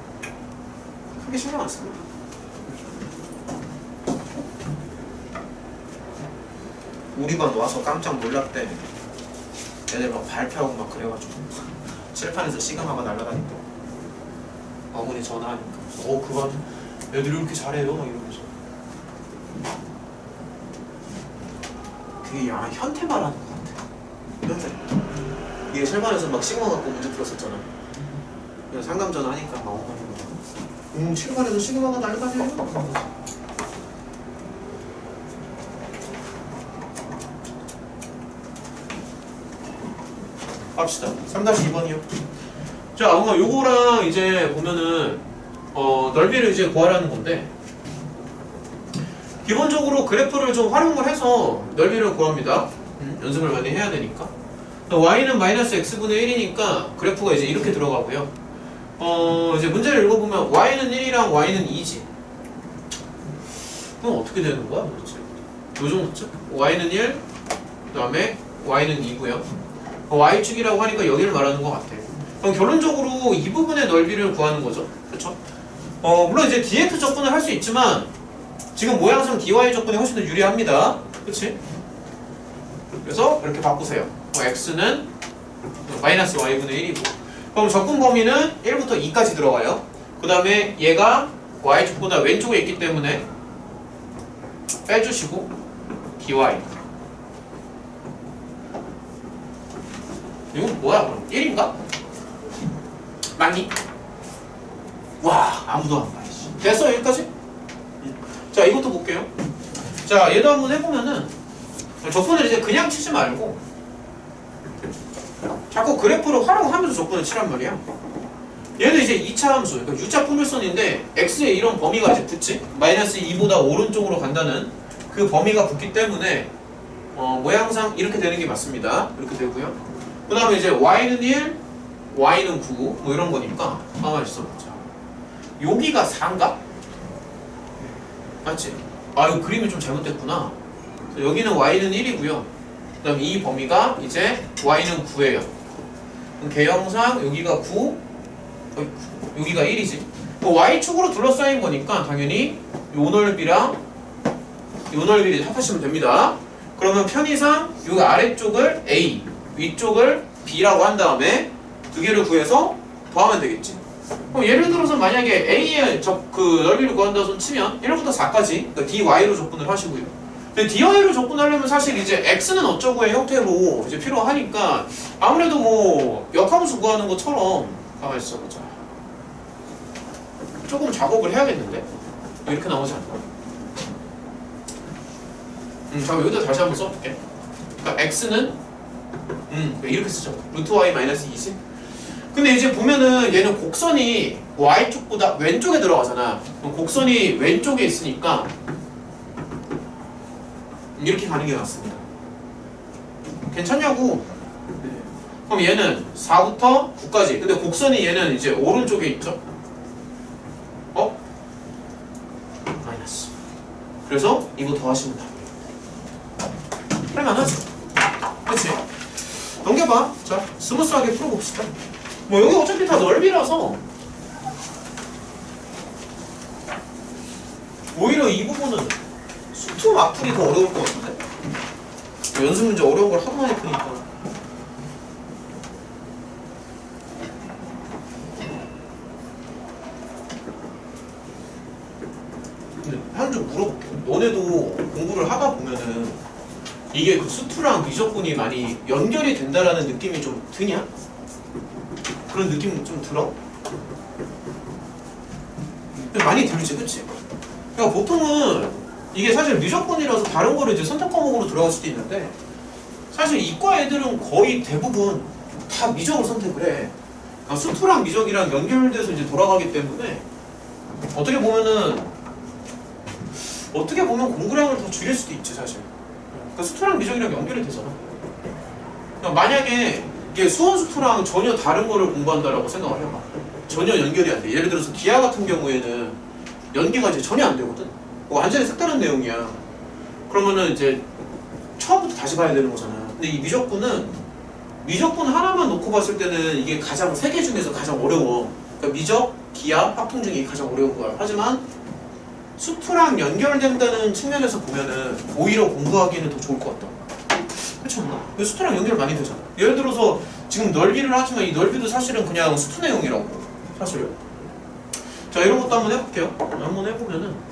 Speaker 1: 크게 신경 안 씁니다. 우리 반 와서 깜짝 놀랐대. 애들 막 발표하고 막 그래가지고 칠판에서 시그마가 날아다닌다. 어머니 전화하니까 그반 애들이 이렇게 잘해요? 막 이러면서. 그게 아마 현태 말하는 것 같아. 현태. 이게 실반에서 막 시그마 갖고 문제 풀었었잖아. 그냥 상담 전화하니까 막 어머니가 실반에서 시그마가 날아다녀요? 합시다. 3-2번이요. 자, 뭔가 요거랑 이제 보면은 넓이를 이제 구하라는 건데 기본적으로 그래프를 좀 활용을 해서 넓이를 구합니다. 연습을 많이 해야 되니까. y는 마이너스 x분의 1이니까 그래프가 이제 이렇게 들어가고요. 이제 문제를 읽어보면 y는 1이랑 y는 2지. 그럼 어떻게 되는 거야 도대체? 요 정도쯤? y는 1, 그 다음에 y는 2고요. y축이라고 하니까 여기를 말하는 것 같아. 그럼 결론적으로 이 부분의 넓이를 구하는 거죠. 그렇죠? 물론 이제 dx 적분을 할 수 있지만 지금 모양상 dy 적분이 훨씬 더 유리합니다. 그렇지? 그래서 이렇게 바꾸세요. x는 마이너스 y분의 1이고 그럼 적분 범위는 1부터 2까지 들어가요. 그 다음에 얘가 y축보다 왼쪽에 있기 때문에 빼주시고 dy. 이건 뭐야 그럼? 1인가? 맞니? 와 아무도 안 봐. 됐어 여기까지? 자 이것도 볼게요. 자 얘도 한번 해보면은 적분을 이제 그냥 치지 말고 자꾸 그래프를 활용하면서 적분을 치란 말이야. 얘는 이제 2차 함수, 그러니까 U자 포물선인데 x에 이런 범위가 이제 붙지? 마이너스 2보다 오른쪽으로 간다는 그 범위가 붙기 때문에 모양상 이렇게 되는 게 맞습니다. 이렇게 되고요. 그 다음에 이제 y는 1, y는 9, 뭐 이런 거니까 가만히 있어보자. 여기가 4인가? 맞지? 아 이거 그림이 좀 잘못됐구나. 여기는 y는 1이고요. 그 다음에 이 범위가 이제 y는 9예요. 그럼 개형상 여기가 9, 여기가 1이지. 뭐 y축으로 둘러싸인 거니까 당연히 요 넓이랑 요 넓이를 합하시면 됩니다. 그러면 편의상 요 아래쪽을 a, 위쪽을 b라고 한 다음에 두 개를 구해서 더하면 되겠지. 그럼 예를 들어서 만약에 a의 그 넓이를 구한다 손 치면 1부터 4까지 그러니까 dy로 접근을 하시고요. 근데 dy로 접근하려면 사실 이제 x는 어쩌고의 형태로 이제 필요하니까 아무래도 뭐 역함수 구하는 것처럼 가만히 있어보자. 조금 작업을 해야겠는데? 이렇게 나오지 않나? 잠깐 여기다 다시 한번 써볼게. 그러니까 x는 이렇게 쓰죠. 루트 y 마이너스 2지. 근데 이제 보면은 얘는 곡선이 y축보다 왼쪽에 들어가잖아. 그럼 곡선이 왼쪽에 있으니까 이렇게 가는 게 낫습니다. 괜찮냐고? 그럼 얘는 4부터 9까지. 근데 곡선이 얘는 이제 오른쪽에 있죠? 마이너스. 그래서 이거 더하시면 됩니다. 할만하지? 그치? 넘겨봐. 자, 스무스하게 풀어봅시다. 뭐 여기 어차피 다 넓이라서 오히려 이 부분은 수투 막풀이 더 어려울 것 같은데? 연습 문제 어려운 걸 하도 많이 푸니까. 근데 한 좀 물어볼게. 너네도 공부를 하다 보면은 이게 그 수투랑 미적분이 많이 연결이 된다라는 느낌이 좀 드냐? 그런 느낌 좀 들어? 많이 들지, 그치? 그러니까 보통은 이게 사실 미적분이라서 다른 거를 이제 선택 과목으로 들어갈 수도 있는데 사실 이과 애들은 거의 대부분 다 미적을 선택을 해. 그러니까 수투랑 미적이랑 연결돼서 이제 돌아가기 때문에 어떻게 보면 공부량을 더 줄일 수도 있지 사실. 그러니까 수투랑 미적이랑 연결이 되잖아. 그러니까 만약에 이게 수원 수투랑 전혀 다른 거를 공부한다라고 생각을 해봐. 전혀 연결이 안 돼. 예를 들어서 기하 같은 경우에는 연계가 이제 전혀 안 되거든. 완전히 색다른 내용이야. 그러면은 이제 처음부터 다시 봐야 되는 거잖아. 근데 이 미적분은 미적분 하나만 놓고 봤을 때는 이게 가장 세 개 중에서 가장 어려워. 그러니까 미적, 기하, 확통 중에 이게 가장 어려운 거야. 하지만 수투랑 연결된다는 측면에서 보면은 오히려 공부하기에는 더 좋을 것 같다. 그렇지 않나? 수투랑 연결 많이 되잖아. 예를 들어서 지금 넓이를 하지만 이 넓이도 사실은 그냥 수투 내용이라고. 사실은. 자, 이런 것도 한번 해볼게요. 한번 해보면은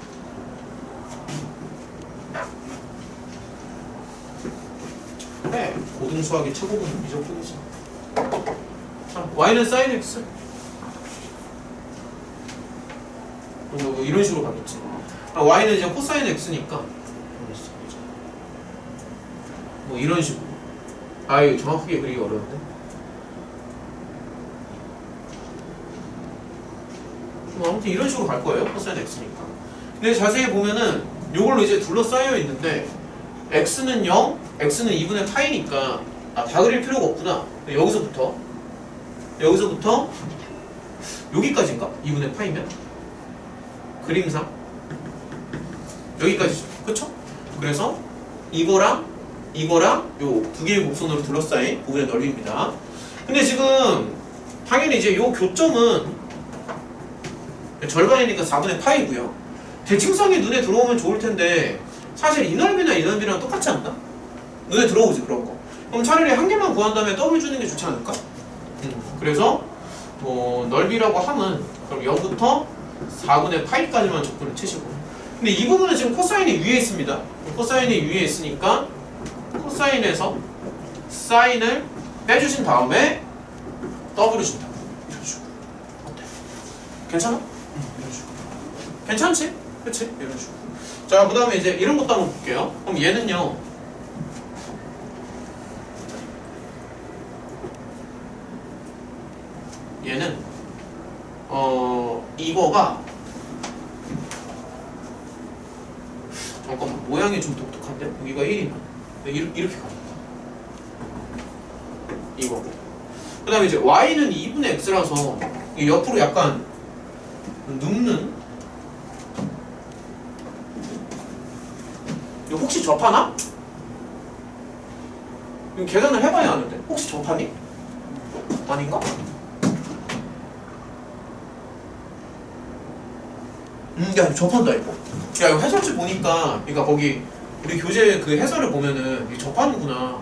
Speaker 1: 네, 고등수학의 최고분은 미적분이지. 자, y는 sin x. 뭐 이런 식으로 가겠지. y는 이제 코사인 x니까 뭐 이런 식으로. 아유, 정확하게 그리기 어려운데. 뭐 아무튼 이런 식으로 갈 거예요. 코사인 x니까. 근데 자세히 보면은 요걸로 이제 둘러싸여 있는데 x는 0, x는 2분의 파이니까 다 그릴 필요가 없구나. 여기서부터 여기까지인가? 2분의 파이면? 그림상 여기까지죠. 그쵸? 그래서 이거랑 요 두 개의 곡선으로 둘러싸인 부분의 넓이입니다. 근데 지금 당연히 이제 요 교점은 절반이니까 4분의 파이고요. 대칭성이 눈에 들어오면 좋을 텐데 사실 이 넓이나 이 넓이랑 똑같지 않나? 눈에 들어오지 그런 거. 그럼 차라리 한 개만 구한 다음에 더블 주는 게 좋지 않을까? 그래서 뭐 넓이라고 하면 그럼 0부터 4분의 파이까지만 적분을 치시고. 근데 이 부분은 지금 코사인이 위에 있습니다. 코사인이 위에 있으니까 코사인에서 사인을 빼주신 다음에 더블을 준다. 이런 식으로. 어때? 괜찮아? 이런 식으로. 괜찮지? 그치? 이런 식으로. 자, 그 다음에 이제 이런 것도 한번 볼게요. 그럼 얘는요. 얘는 이거가 잠깐만 모양이 좀 독특한데? 여기가 1이면 이렇게 갑니다. 이거고. 그 다음에 이제 y는 2분의 x라서 옆으로 약간 눕는. 이거 혹시 접하나? 이거 계산을 해봐야 하는데 혹시 접하니? 아닌가? 야, 접한다 이거. 야, 이거 해설지 보니까, 그러니까 거기 우리 교재 그 해설을 보면은 이게 접하는구나.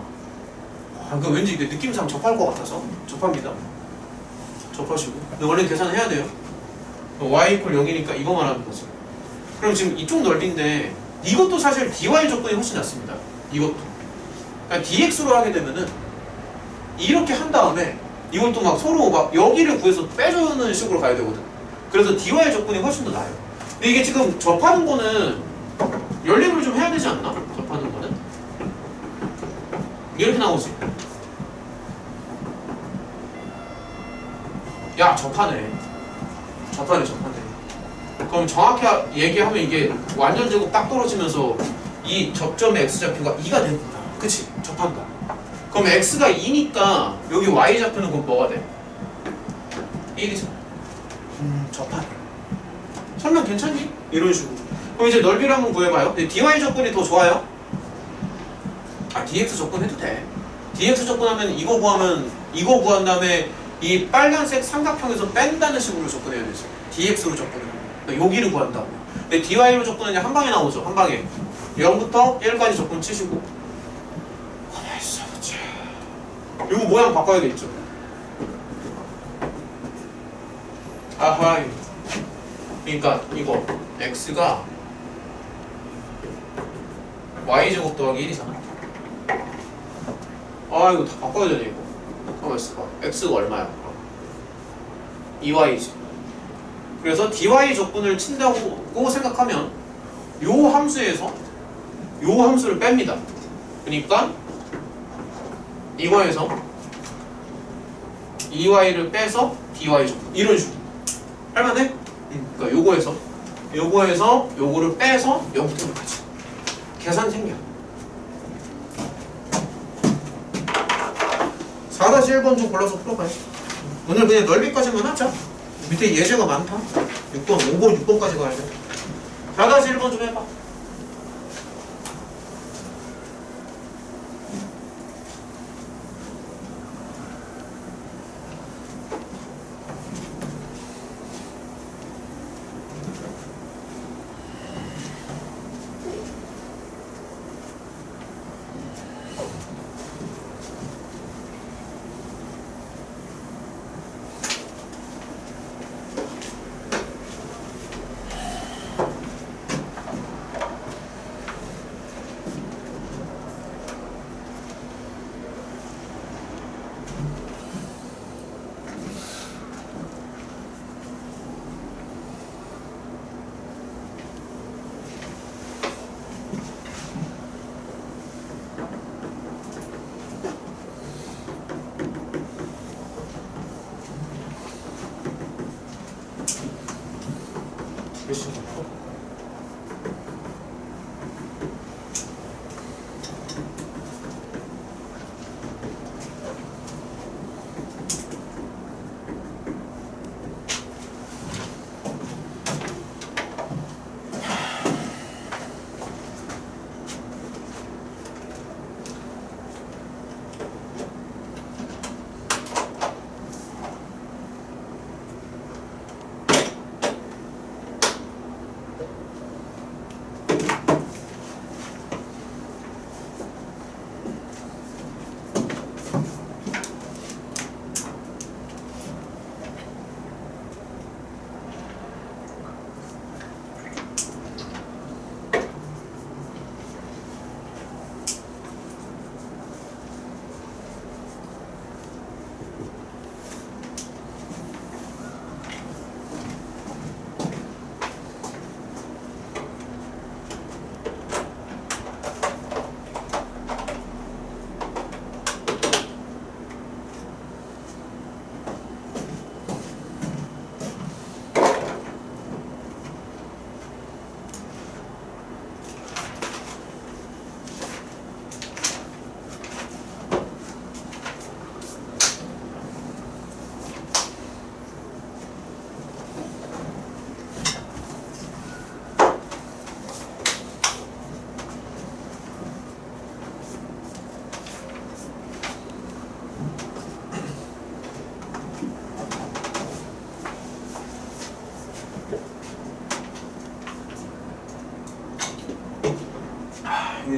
Speaker 1: 그 왠지 이게 느낌상 접할 것 같아서 접합니다. 접하시고. 근데 원래 계산을 해야 돼요. y 이퀄 0이니까 이거 말하는 거지. 그럼 지금 이쪽 넓이인데 이것도 사실 dy 조건이 훨씬 낫습니다. 이것도. 그러니까 dx로 하게 되면은 이렇게 한 다음에 이걸 또 막 서로 막 여기를 구해서 빼주는 식으로 가야 되거든. 그래서 dy 조건이 훨씬 더 나아요. 근데 이게 지금 접하는 거는 연립을 좀 해야 되지 않나? 접하는 거는 이렇게 나오지. 야, 접하네. 그럼 정확히 얘기하면 이게 완전 제곱 딱 떨어지면서 이 접점의 x좌표가 2가 되는구나. 그치? 접한다. 그럼 x가 2니까 여기 y좌표는 그럼 뭐가 돼? 1이잖아. 접하네. 설명 괜찮니? 이런 식으로. 그럼 이제 넓이를 한번 구해봐요. 근데 dy 조건이 더 좋아요? dx 조건 해도 돼. dx 조건하면 이거 구한 다음에 이 빨간색 삼각형에서 뺀다는 식으로 접근해야 되지. dx로 접근을 하면. 그러니까 여기를 구한 다음에. 근데 dy로 접근은 이제 한 방에 나오죠. 한 방에. 0부터 1까지 접근 치시고. 가만히 있어보자. 이거 모양 바꿔야겠죠. 아하. 그러니까 이거 x가 y제곱 더하기 1이잖아. 아, 이거 다 바꿔야 되네 이거. 가만 있어봐. x가 얼마야? 2y지. 그래서 dy 적분을 친다고 생각하면 요 함수에서 요 함수를 뺍니다. 그러니까 이거에서 2y를 빼서 dy 적분 이런 식으로 할만해? 그러니까 요거에서 요거를 빼서 0부터까지 계산 생겨. 4-1번 좀 골라서 풀어봐요. 오늘 그냥 넓이까지만 하자. 밑에 예제가 많다. 6번, 5번, 6번까지 가야 돼. 4-1번 좀 해봐.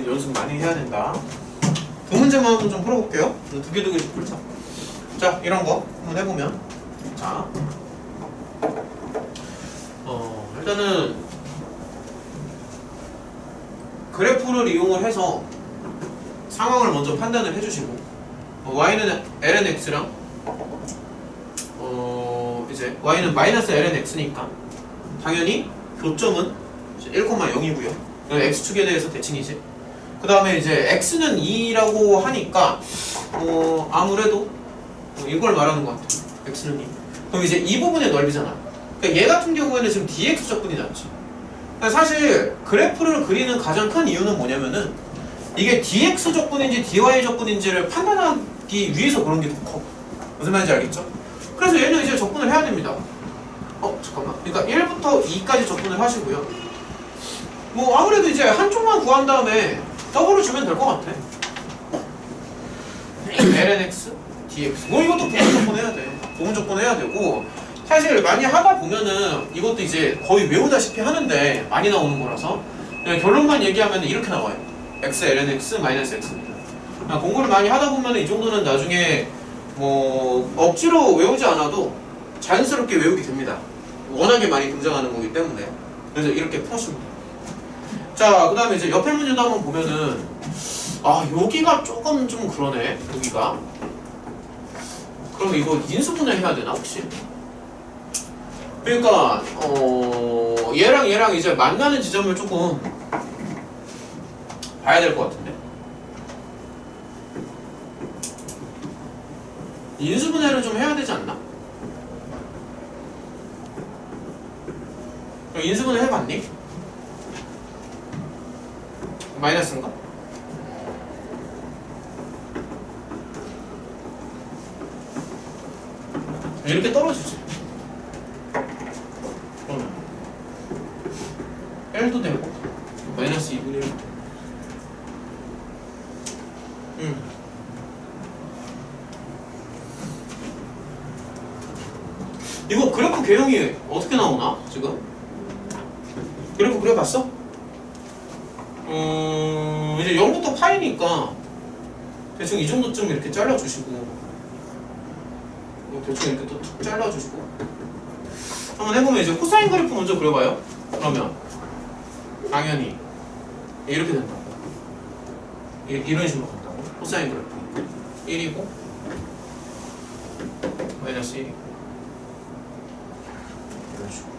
Speaker 1: 연습 많이 해야 된다. 두 문제만 한번 좀 풀어볼게요. 두 개씩 풀자. 자, 이런 거 한번 해보면, 자, 일단은 그래프를 이용을 해서 상황을 먼저 판단을 해주시고, y는 lnx랑 이제 y는 마이너스 lnx니까 당연히 교점은 1,0이고요. x축에 대해서 대칭이지. 그 다음에 이제 x는 2라고 하니까 아무래도 이걸 말하는 것 같아요. x는 2. 그럼 이제 이 부분의 넓이잖아. 그러니까 얘 같은 경우에는 지금 dx 적분이 나왔지. 사실 그래프를 그리는 가장 큰 이유는 뭐냐면은 이게 dx 적분인지 dy 적분인지를 판단하기 위해서 그런 게 더 커. 무슨 말인지 알겠죠? 그래서 얘는 이제 적분을 해야 됩니다. 잠깐만. 그러니까 1부터 2까지 적분을 하시고요. 뭐 아무래도 이제 한쪽만 구한 다음에 더블을 주면 될 것 같아. lnx, dx. 뭐 이것도 부분 적분해야 돼. 부분 적분해야 되고, 사실 많이 하다 보면은 이것도 이제 거의 외우다시피 하는데 많이 나오는 거라서 그냥 결론만 얘기하면 이렇게 나와요. x lnx 마이너스 x입니다. 공부를 많이 하다 보면 이 정도는 나중에 뭐 억지로 외우지 않아도 자연스럽게 외우게 됩니다. 워낙에 많이 등장하는 거기 때문에. 그래서 이렇게 푸십니다. 자, 그 다음에 이제 옆에 문제도 한번 보면은, 여기가 조금 좀 그러네, 여기가. 그럼 이거 인수분해 해야 되나, 혹시? 그러니까 얘랑 얘랑 이제 만나는 지점을 조금 봐야 될 것 같은데. 인수분해를 좀 해야 되지 않나? 인수분해 해봤니? 마이너스인가? 이렇게 떨어지지. 그러면 L도 되고 마이너스 2분의 1도 되고. 이거 그래프 개형이 어떻게 나오나? 지금? 그래프 그려봤어? 이제 0부터 파이니까 대충 이 정도쯤 이렇게 잘라주시고 대충 이렇게 또 툭 잘라주시고 한번 해보면 이제 코사인 그래프 먼저 그려봐요. 그러면 당연히 이렇게 된다고. 이런 식으로 간다고. 코사인 그래프 1이고 마이너스 1이고 이런 식으로.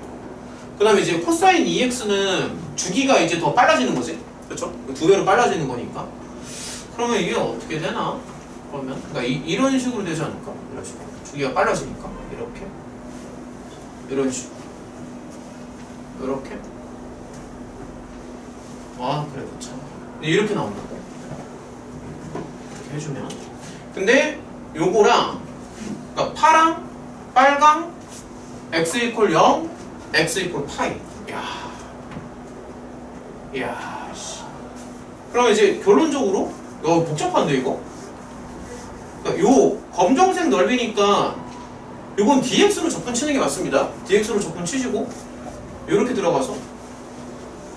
Speaker 1: 그 다음에 이제 코사인 2x는 주기가 이제 더 빨라지는 거지. 그렇죠? 두 배로 빨라지는 거니까. 그러면 이게 어떻게 되나? 그러면 그러니까 이런 식으로 되지 않을까? 이런 식으로. 주기가 빨라지니까 이렇게 이런 식으로 이렇게 그래 그렇죠. 이렇게 나온다고 이렇게 해주면 근데 요거랑 그러니까 파랑 빨강 x 이퀄 0 x 이퀄 파이 이야 씨. 그러면 이제 결론적으로 복잡한데 이거? 그러니까 요 검정색 넓이니까 요건 dx로 접근 치는 게 맞습니다. dx로 접근 치시고 요렇게 들어가서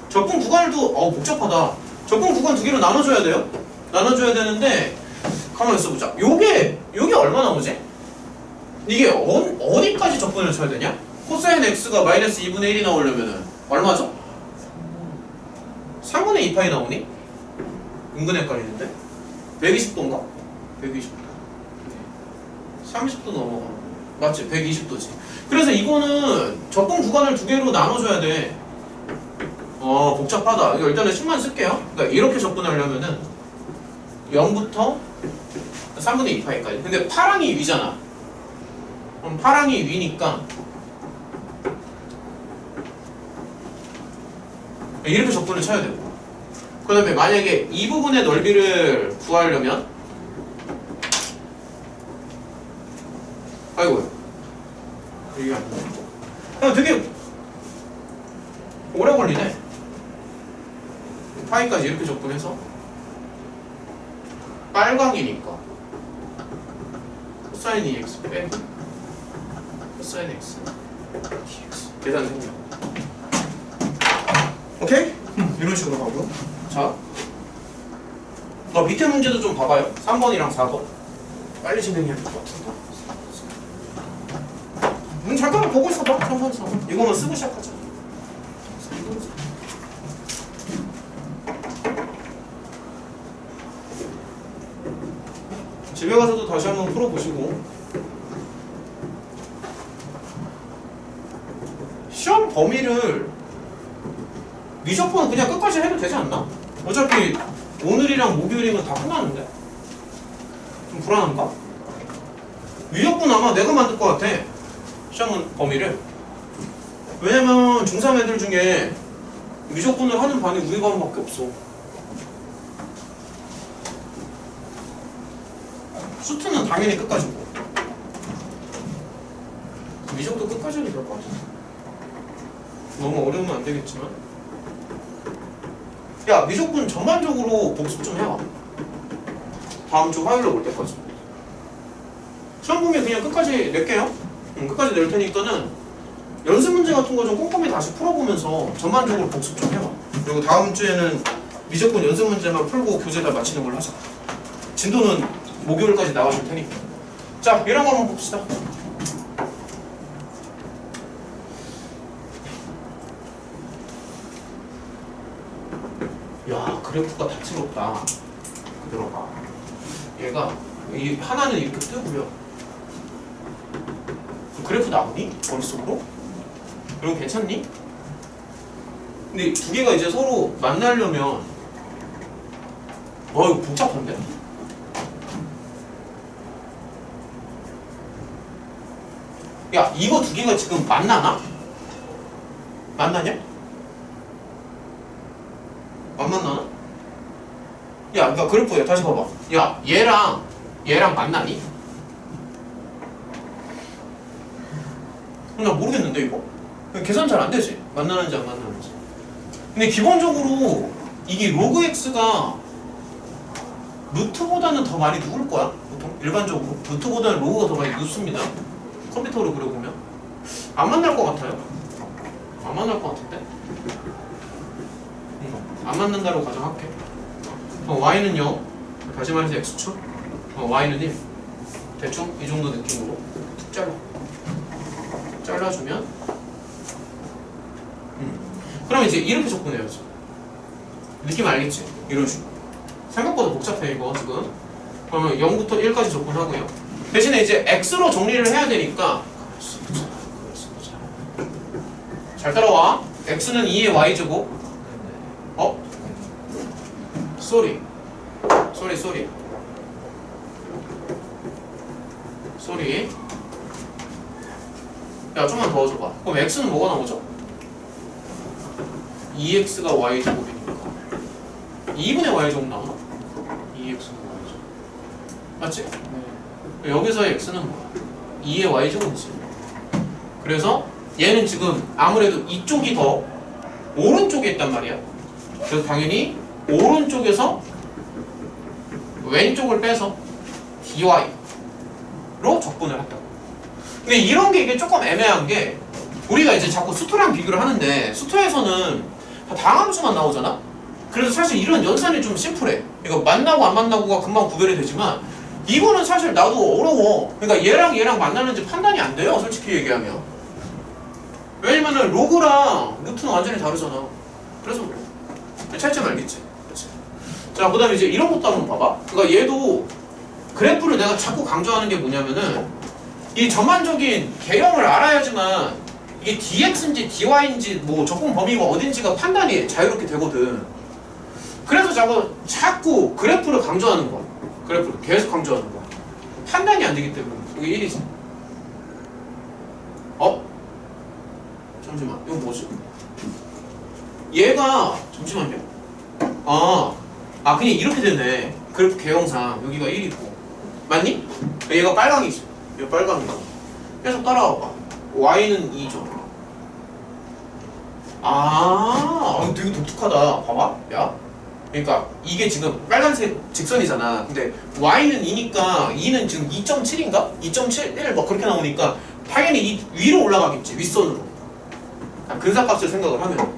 Speaker 1: 접근 구간도 복잡하다. 접근 구간 두 개로 나눠줘야 돼요. 나눠줘야 되는데 가만히 있어보자. 요게 얼마 나오지? 이게 어디까지 접근을 쳐야 되냐? 코사인 x가 마이너스 2분의 1이 나오려면은 얼마죠? 3분의 2파이 나오니? 은근 헷갈리는데? 120도인가? 120도 30도 넘어가. 맞지? 120도지. 그래서 이거는 접근 구간을 두 개로 나눠줘야 돼. 복잡하다. 이거 일단은 식만 쓸게요. 그러니까 이렇게 접근하려면은 0부터 3분의 2파이까지. 근데 파랑이 위잖아. 그럼 파랑이 위니까 이렇게 접근을 쳐야 되고. 그 다음에 만약에 이 부분의 넓이를 구하려면 아이고요. 이게 안 돼. 되게 오래 걸리네. 파이까지 이렇게 접근해서 빨강이니까 코사인 2x 빼기 코사인 x dx 계산 생겨. 오케이? 이런 식으로 가고요. 자, 밑에 문제도 좀 봐봐요. 3번이랑 4번 빨리 진행해야 될 것 같은데. 잠깐만 보고 있어봐. 3번, 4번 이거만 쓰고 시작하자. 집에 가서도 다시 한번 풀어보시고 시험 범위를 미적분 그냥 끝까지 해도 되지 않나? 어차피 오늘이랑 목요일이면 다 끝나는데 좀 불안한가? 미적분 아마 내가 만들 것 같아. 시험 범위를. 왜냐면 중3 애들 중에 미적분을 하는 반이 우리 반밖에 없어. 수트는 당연히 끝까지고 미적도 끝까지 해도 될 것 같아. 너무 어려우면 안 되겠지만 야 미적분 전반적으로 복습 좀 해와. 다음 주 화요일에 올 때까지. 시험 보면 그냥 끝까지 낼게요. 끝까지 낼 테니까는 연습 문제 같은 거 좀 꼼꼼히 다시 풀어보면서 전반적으로 복습 좀 해와. 그리고 다음 주에는 미적분 연습 문제만 풀고 교재 다 마치는 걸로 하자. 진도는 목요일까지 나와줄 테니까. 자, 이런 거 한번 봅시다. 야, 그래프가 다채롭다. 그대로 봐. 얘가 이 하나는 이렇게 뜨고요. 그래프 나오니? 머릿속으로? 그럼 괜찮니? 근데 두 개가 이제 서로 만나려면 와 이거 복잡한데? 야 이거 두 개가 지금 만나나? 만나냐? 안 만나나? 야 그러니까 그래프야 다시 봐봐. 야 얘랑 만나니? 나 모르겠는데 이거? 계산 잘 안 되지? 만나는지 안 만나는지. 근데 기본적으로 이게 로그 x가 루트보다는 더 많이 누울 거야. 보통 일반적으로 루트보다는 로그가 더 많이 눕습니다. 컴퓨터로 그려보면 안 만날 것 같아요. 안 만날 것 같은데? 안 만난다고 가정할게. y는 0 다시 말해서 x축 y는 1 대충 이 정도 느낌으로 툭 잘라주면 그럼 이제 이렇게 접근해야지. 느낌 알겠지? 이런 식으로. 생각보다 복잡해 이거 지금. 그러면 0부터 1까지 접근하고요. 대신에 이제 x로 정리를 해야 되니까 잘 따라와. x는 2의 y제곱. 쏘리. 야 좀만 더 줘봐. 그럼 x는 뭐가 나오죠? 2x가 y제곱이니까 2분의 y제곱 나오나? 2x는 y제곱 맞지? 네. 여기서의 x는 뭐야? 2의 y제곱이지. 그래서 얘는 지금 아무래도 이쪽이 더 오른쪽에 있단 말이야. 그래서 당연히 오른쪽에서 왼쪽을 빼서 dy로 적분을 했다고. 근데 이런 게 이게 조금 애매한 게 우리가 이제 자꾸 수토랑 비교를 하는데 수토에서는 다 다함수만 나오잖아? 그래서 사실 이런 연산이 좀 심플해. 이거 만나고 안 만나고가 금방 구별이 되지만 이거는 사실 나도 어려워. 그러니까 얘랑 만나는지 판단이 안 돼요. 솔직히 얘기하면. 왜냐면은 로그랑 루트는 완전히 다르잖아. 그래서 그래. 차이점 알겠지? 그렇지. 자, 그 다음에 이제 이런 것도 한번 봐봐. 그러니까 얘도 그래프를 내가 자꾸 강조하는 게 뭐냐면은 이 전반적인 개형을 알아야지만 이게 dx인지 dy인지 뭐 적분 범위가 어딘지가 판단이 자유롭게 되거든. 그래서 자꾸 그래프를 강조하는 거야. 그래프를 계속 강조하는 거야. 판단이 안 되기 때문에 이게 1이지. 잠시만, 이거 뭐지? 얘가 잠시만요. 그냥 이렇게 되네. 그래프 개형상 여기가 1이고 맞니? 얘가 빨강이지. 얘가 빨강이고. 계속 따라와봐. y는 2죠. 되게 독특하다. 봐봐. 야. 그러니까 이게 지금 빨간색 직선이잖아. 근데 y는 2니까 2는 지금 2.7인가? 2.71 막 그렇게 나오니까 당연히 이 위로 올라가겠지. 윗선으로. 근사값을 생각을 하면.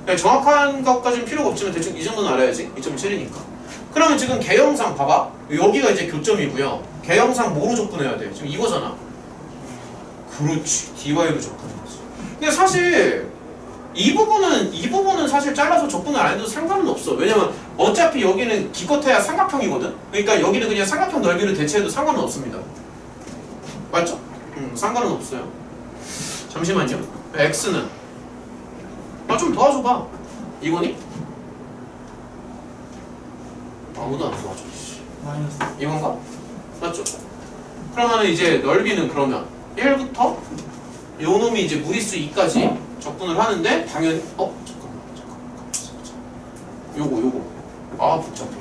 Speaker 1: 그냥 정확한 것까지는 필요가 없지만 대충 이 정도는 알아야지. 2.7이니까. 그러면 지금 개형상 봐봐. 여기가 이제 교점이고요. 개형상 뭐로 접근해야 돼? 지금 이거잖아. 그렇지. dy로 접근해. 근데 사실 이 부분은 사실 잘라서 접근을 안 해도 상관은 없어. 왜냐면 어차피 여기는 기껏해야 삼각형이거든. 그러니까 여기는 그냥 삼각형 넓이를 대체해도 상관은 없습니다. 맞죠? 상관은 없어요. 잠시만요. x는 좀 도와줘봐. 이거니? 아무도 안 도와줘.
Speaker 2: 마이너스.
Speaker 1: 이건가? 맞죠? 그러면 이제 넓이는 그러면 1부터 요 놈이 이제 무리수 2까지 적분을 하는데 당연히 잠깐만. 요거 복잡해.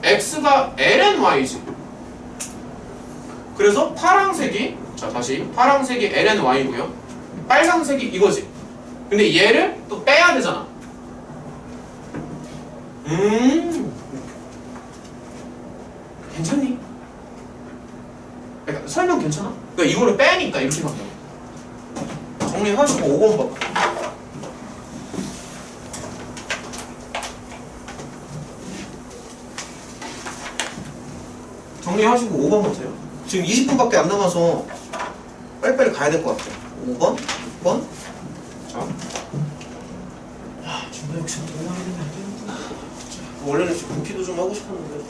Speaker 1: x가 lny지. 그래서 파란색이 다시 파란색이 lny고요. 빨간색이 이거지. 근데 얘를 또 빼야 되잖아. 괜찮니? 그러니까 설명 괜찮아? 그러니까 이거를 빼니까 이렇게 간다. 정리하시고 5번 봐. 정리하시고 5번 보세요. 지금 20분밖에 안 남아서 빨리빨리 가야 될 것 같아요. 5번, 6번. 자. 중간 욕심 너무 많이 되면 안 되는구나. 원래는 붓기도 좀 하고 싶었는데.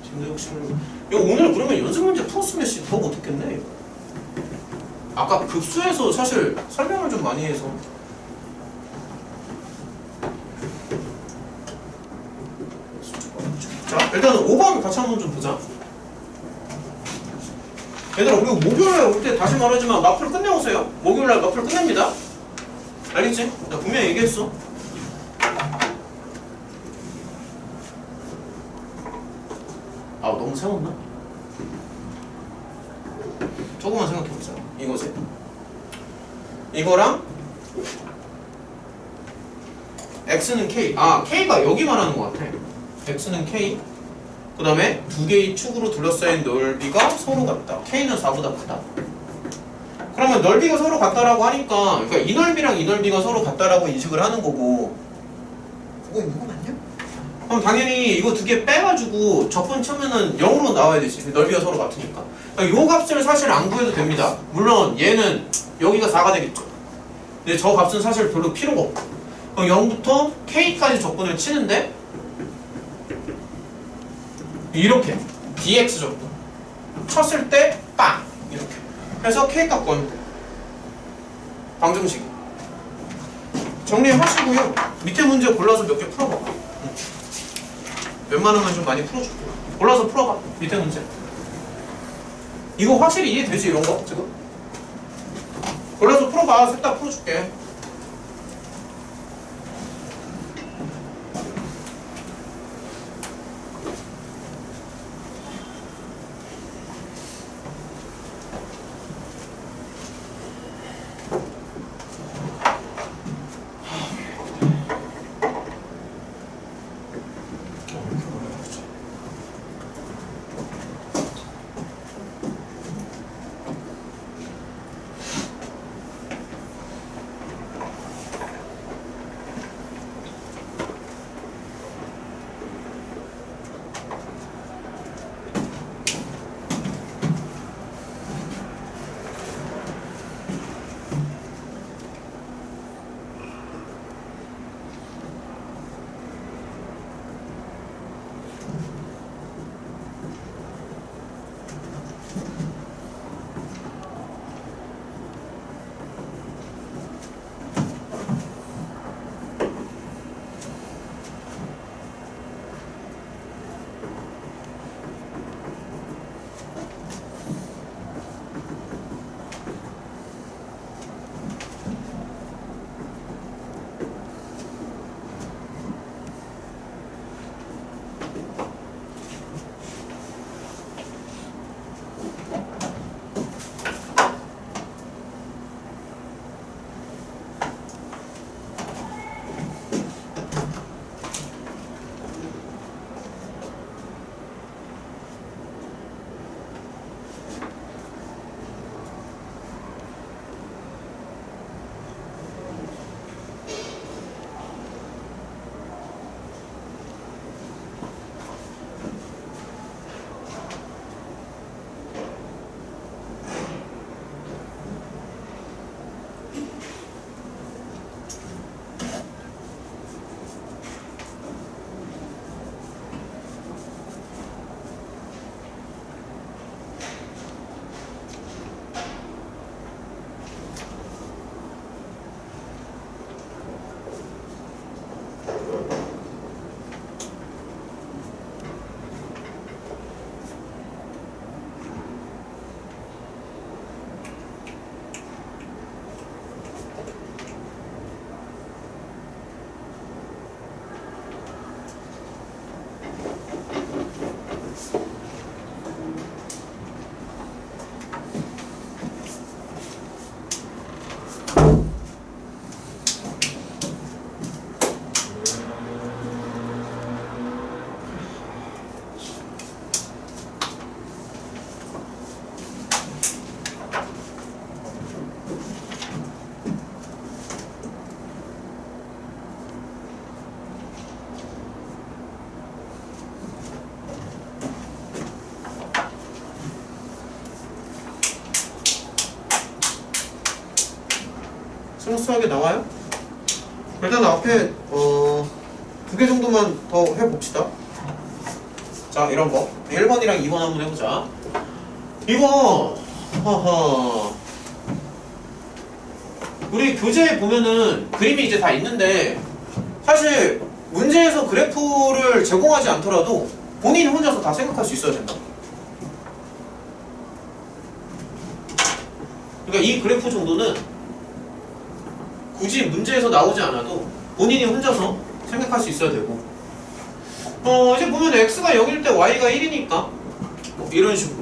Speaker 1: 중간 욕심을. 이거 오늘 그러면 연습 문제 풀었으면 더 못했겠네. 아까 급수에서 사실 설명을 좀 많이 해서 자 일단은 5번 같이 한번 좀 보자. 얘들아 우리 목요일날 올 때 다시 말하지만 마플 끝내오세요. 목요일날 마플 끝냅니다. 알겠지? 나 분명히 얘기했어. 아 너무 세웠나? 조금만 생각해보자. 이거지. 이거랑 x는 k. 아 k가 여기 말하는 것 같아. x는 k. 그 다음에 두 개의 축으로 둘러싸인 넓이가 서로 같다. k는 4보다 크다. 그러면 넓이가 서로 같다라고 하니까, 그러니까 이 넓이랑 이 넓이가 서로 같다라고 인식을 하는 거고. 그거 이거 맞냐? 그럼 당연히 이거 두 개 빼가지고 적분 치면은 0으로 나와야 되지. 넓이가 서로 같으니까. 그러니까 요 값을 사실 안 구해도 됩니다. 물론 얘는 여기가 4가 되겠죠. 근데 저 값은 사실 별로 필요가 없고. 그럼 0부터 k까지 적분을 치는데 이렇게 dx 적분 쳤을 때 빵! 이렇게 해서 k값 구하면 돼요. 방정식이 정리하시고요. 밑에 문제 골라서 몇 개 풀어봐. 웬만하면 좀 많이 풀어줄게. 골라서 풀어봐. 밑에 문제 이거 확실히 이해되지? 이런 거 지금? 골라서 풀어봐. 셋 다 풀어줄게. 스무스하게 나와요? 일단 앞에 두 개 정도만 더 해봅시다. 자 이런 거 1번이랑 2번 한번 해보자. 이거 허허 우리 교재에 보면은 그림이 이제 다 있는데 사실 문제에서 그래프를 제공하지 않더라도 본인 혼자서 다 생각할 수 있어야 된다. 그러니까 이 그래프 정도는 굳이 문제에서 나오지 않아도 본인이 혼자서 생각할 수 있어야 되고 이제 보면 x가 0일 때 y가 1이니까 이런 식으로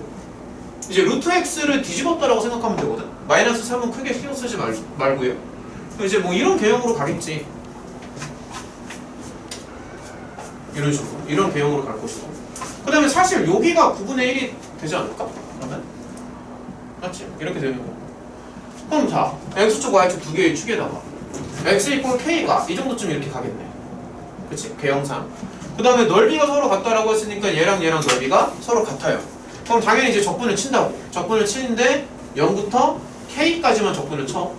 Speaker 1: 이제 루트 x를 뒤집었다라고 생각하면 되거든. 마이너스 3은 크게 신경 쓰지 말고요. 이제 뭐 이런 개형으로 가겠지. 이런 식으로 이런 개형으로 갈 것이고 그 다음에 사실 여기가 9분의 1이 되지 않을까? 그러면 맞지? 이렇게 되는 거. 그럼 자 x축 y축 두 개의 축에다가 x 이퀄 k가 이 정도쯤 이렇게 가겠네. 그치? 개형상. 그 다음에 넓이가 서로 같다라고 했으니까 얘랑 넓이가 서로 같아요. 그럼 당연히 이제 적분을 친다고. 적분을 치는데 0부터 k까지만 적분을 쳐.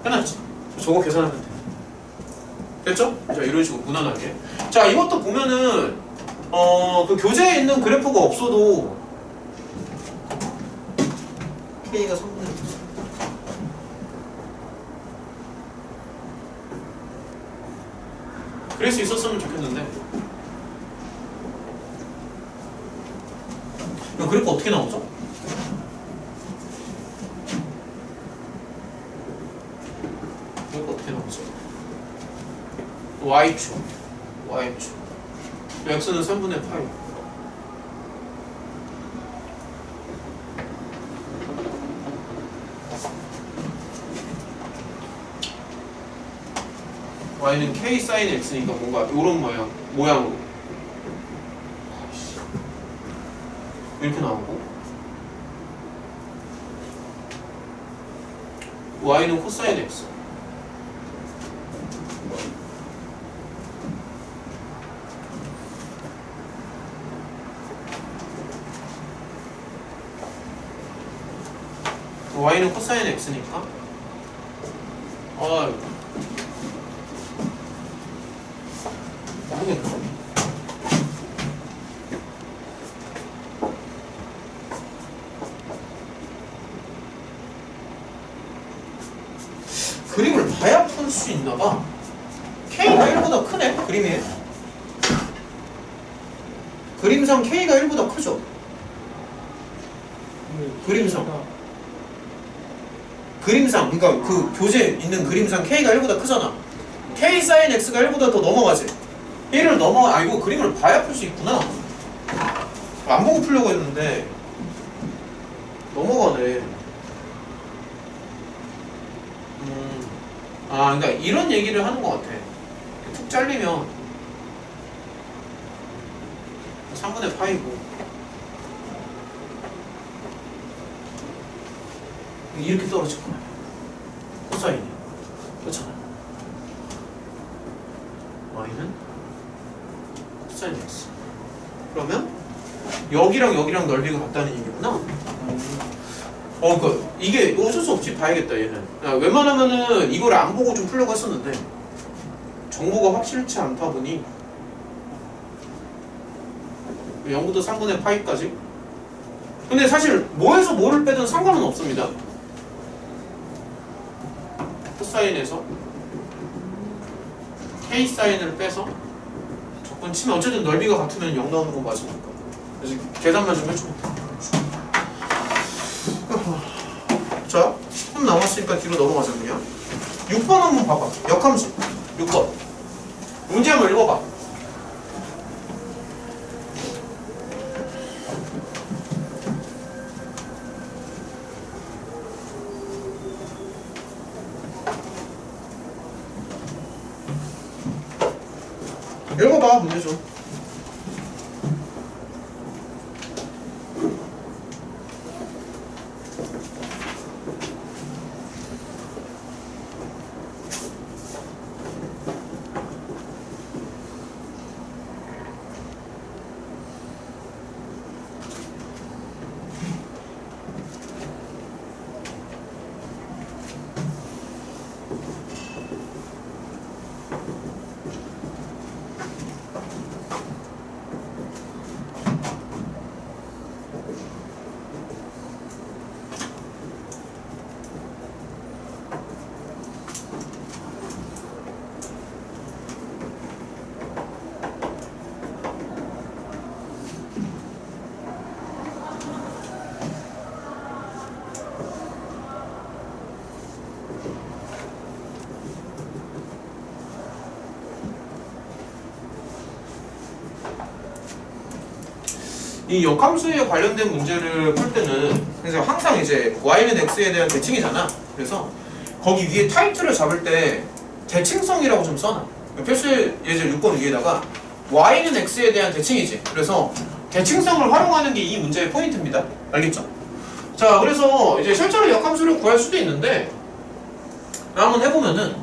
Speaker 1: 끝났지? 저거 계산하면 돼. 됐죠? 자, 이런 식으로 무난하게. 자, 이것도 보면은 그 교재에 있는 그래프가 없어도 k가 3분의 1. 그럴 수 있었으면 좋겠는데. 그럼 그래프 어떻게 나오죠? 그래프 어떻게 나오죠? y축 x는 3분의 파이. y는 k sin x니까 뭔가 이런 모양으로 이렇게 나오고 y는 코사인 x y는 코사인 x니까 모르겠네. 그림을 봐야 풀 수 있나봐. K가 1보다 크네, 그림이. 그림상 K가 1보다 크죠? 그림상, 그러니까 그 교재에 있는 그림상 K가 1보다 크잖아. K sin X가 1보다 더 넘어가지. 1을 이거 그림을 봐야 풀 수 있구나. 안 보고 풀려고 했는데 넘어가네. 그러니까 이런 얘기를 하는 것 같아. 툭 잘리면 3분의 파이고 이렇게 떨어졌구나. 코사인이 그렇잖아. y는 코사인 x. 그러면 여기랑 넓이가 같다는 얘기구나. 그러니까 이게 어쩔 수 없지. 봐야겠다 얘는. 웬만하면은 이걸 안 보고 좀 풀려고 했었는데 정보가 확실치 않다 보니 0부터 3분의 파이까지. 근데 사실 뭐에서 뭐를 빼든 상관은 없습니다. 코사인에서 K 사인을 빼서 적분 치면 어쨌든 넓이가 같으면 0 나오는 건 맞으니까. 그래서 계산만 좀 해주면 돼. 자, 10분 남았으니까 뒤로 넘어가자 그냥. 6번 한번 봐봐. 역함수 6번 문제 한번 읽어봐. 읽어봐 문제 좀. 이 역함수에 관련된 문제를 풀 때는 그래서 항상 이제 y는 x에 대한 대칭이잖아. 그래서 거기 위에 타이틀을 잡을 때 대칭성이라고 좀 써놔. 필수 예제 6번 위에다가 y는 x에 대한 대칭이지. 그래서 대칭성을 활용하는 게 이 문제의 포인트입니다. 알겠죠? 자, 그래서 이제 실제로 역함수를 구할 수도 있는데 한번 해보면은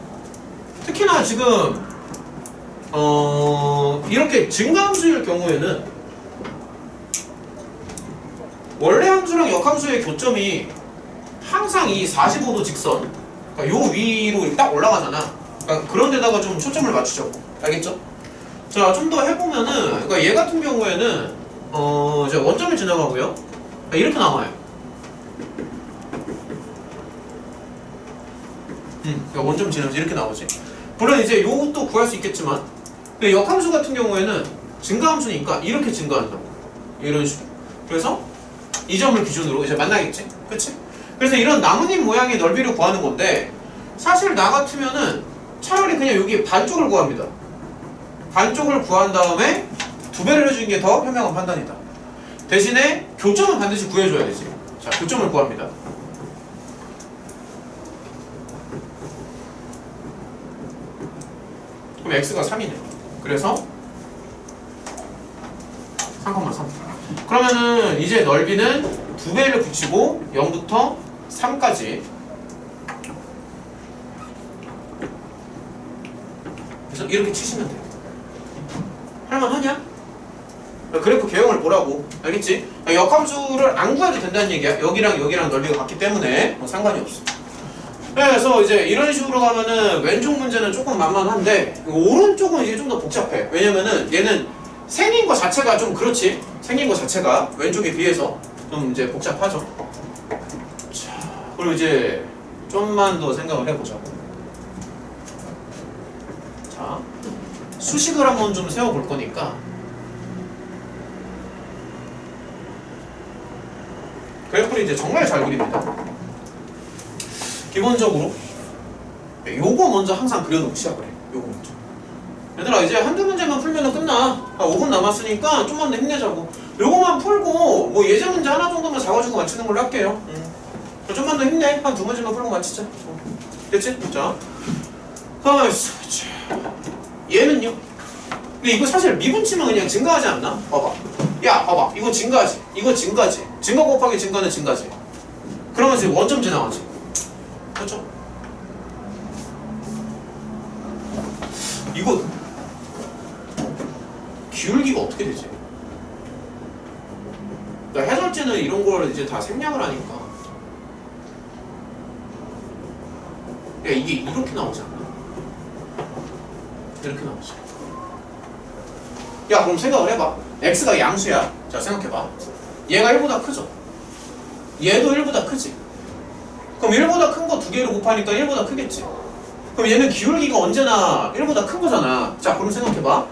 Speaker 1: 특히나 지금 이렇게 증가함수일 경우에는 원래 함수랑 역함수의 교점이 항상 이 45도 직선, 그러니까 요 위로 딱 올라가잖아. 그러니까 그런 데다가 좀 초점을 맞추자고. 알겠죠? 자, 좀 더 해보면은, 그러니까 얘 같은 경우에는 이제 원점을 지나가고요. 그러니까 이렇게 나와요. 그러니까 원점 지나면서 이렇게 나오지. 물론 이제 요것도 구할 수 있겠지만, 근데 역함수 같은 경우에는 증가함수니까 이렇게 증가한다고. 이런 식으로. 그래서 이 점을 기준으로 이제 만나겠지? 그치? 그래서 이런 나뭇잎 모양의 넓이를 구하는 건데 사실 나 같으면은 차라리 그냥 여기 반쪽을 구합니다. 반쪽을 구한 다음에 2배를 해주는 게 더 현명한 판단이다. 대신에 교점은 반드시 구해줘야 되지. 자, 교점을 구합니다. 그럼 x가 3이네. 그래서 3,3. 그러면은 이제 넓이는 2배를 붙이고 0부터 3까지. 그래서 이렇게 치시면 돼요. 할만하냐? 그래프 개형을 보라고. 알겠지? 역함수를 안 구해도 된다는 얘기야. 여기랑 여기랑 넓이가 같기 때문에 뭐 상관이 없어. 그래서 이제 이런 식으로 가면은 왼쪽 문제는 조금 만만한데 오른쪽은 이게 좀 더 복잡해. 왜냐면은 얘는 생긴 거 자체가 좀 그렇지. 생긴 거 자체가 왼쪽에 비해서 좀 이제 복잡하죠. 자, 그리고 이제 좀만 더 생각을 해보자고. 자, 수식을 한번 좀 세워볼 거니까 그래프를 이제 정말 잘 그립니다. 기본적으로 요거 먼저 항상 그려놓고 시작을 해. 요거 먼저. 얘들아 이제 한두 문제만 풀면 끝나. 5분 남았으니까 좀만 더 힘내자고. 요거만 풀고 뭐 예제 문제 하나 정도만 잡아주고 맞추는 걸로 할게요. 좀만 더 힘내. 한 2문제만 풀고 맞추자. 됐지? 자, 가만히 있어. 얘는요? 근데 이거 사실 미분치면 그냥 증가하지 않나? 봐봐. 야 봐봐, 이거 증가하지, 이거 증가지. 증가 곱하기 증가는 증가지. 그러면 이제 원점 지나가지. 그렇죠? 이거 기울기가 어떻게 되지? 그러니까 해설제는 이런 걸 이제 다 생략을 하니까 야 이게 이렇게 나오지 않나? 이렇게 나오지. 야 그럼 생각을 해봐. x가 양수야. 자 생각해봐. 얘가 1보다 크죠? 얘도 1보다 크지? 그럼 1보다 큰 거 2개로 곱하니까 1보다 크겠지? 그럼 얘는 기울기가 언제나 1보다 큰 거잖아. 자 그럼 생각해봐.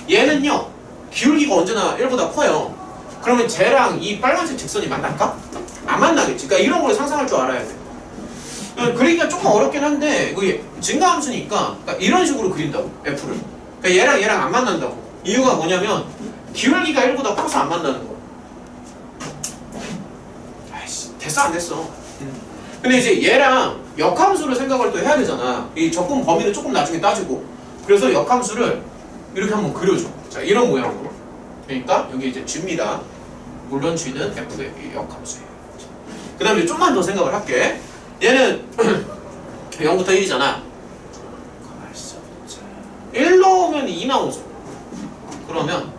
Speaker 1: 얘는요 기울기가 언제나 1보다 커요. 그러면 쟤랑 이 빨간색 직선이 만날까? 안 만나겠지. 그러니까 이런 걸 상상할 줄 알아야 돼. 그리기가 조금 어렵긴 한데 그게 증가함수니까 그러니까 이런 식으로 그린다고 F를. 그러니까 얘랑 안 만난다고. 이유가 뭐냐면 기울기가 1보다 커서 안 만나는 거야. 아이씨 됐어 안 됐어. 근데 이제 얘랑 역함수를 생각을 또 해야 되잖아. 이 적분 범위는 조금 나중에 따지고. 그래서 역함수를 이렇게 한번 그려줘. 자 이런 모양으로. 그러니까 여기 이제 G입니다. 물론 G는 F의 역함수예요. 그 다음에 좀만 더 생각을 할게. 얘는 0부터 1이잖아. 1 넣으면 2 나오죠. 그러면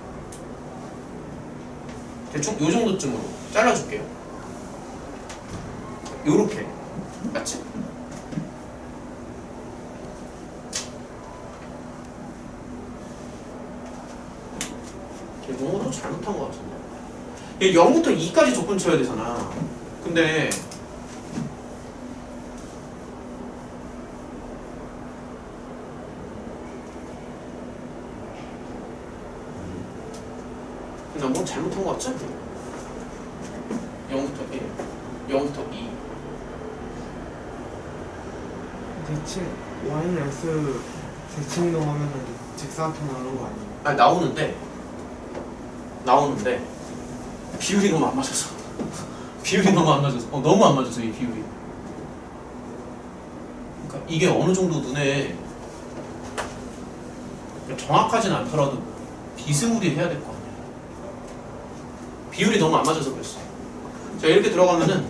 Speaker 1: 대충 요 정도쯤으로 잘라줄게요. 요렇게. 맞지? 너무 잘못한 것 같은데. 얘 0부터 2까지 조건 쳐야 되잖아. 근데 나 뭐 잘못한 것 같지? 0부터 1, 0부터 2.
Speaker 2: 대칭 y는 x 대칭 넣으면 직사각형 나오는 거 아니에요?
Speaker 1: 아니 나오는데 비율이 너무 안 맞아서. 비율이 너무 안 맞아서. 너무 안 맞아서 이 비율이. 그러니까 이게 어느 정도 눈에 정확하진 않더라도 비스무리해야 될 거 아니야. 비율이 너무 안 맞아서 그랬어. 자, 이렇게 들어가면은,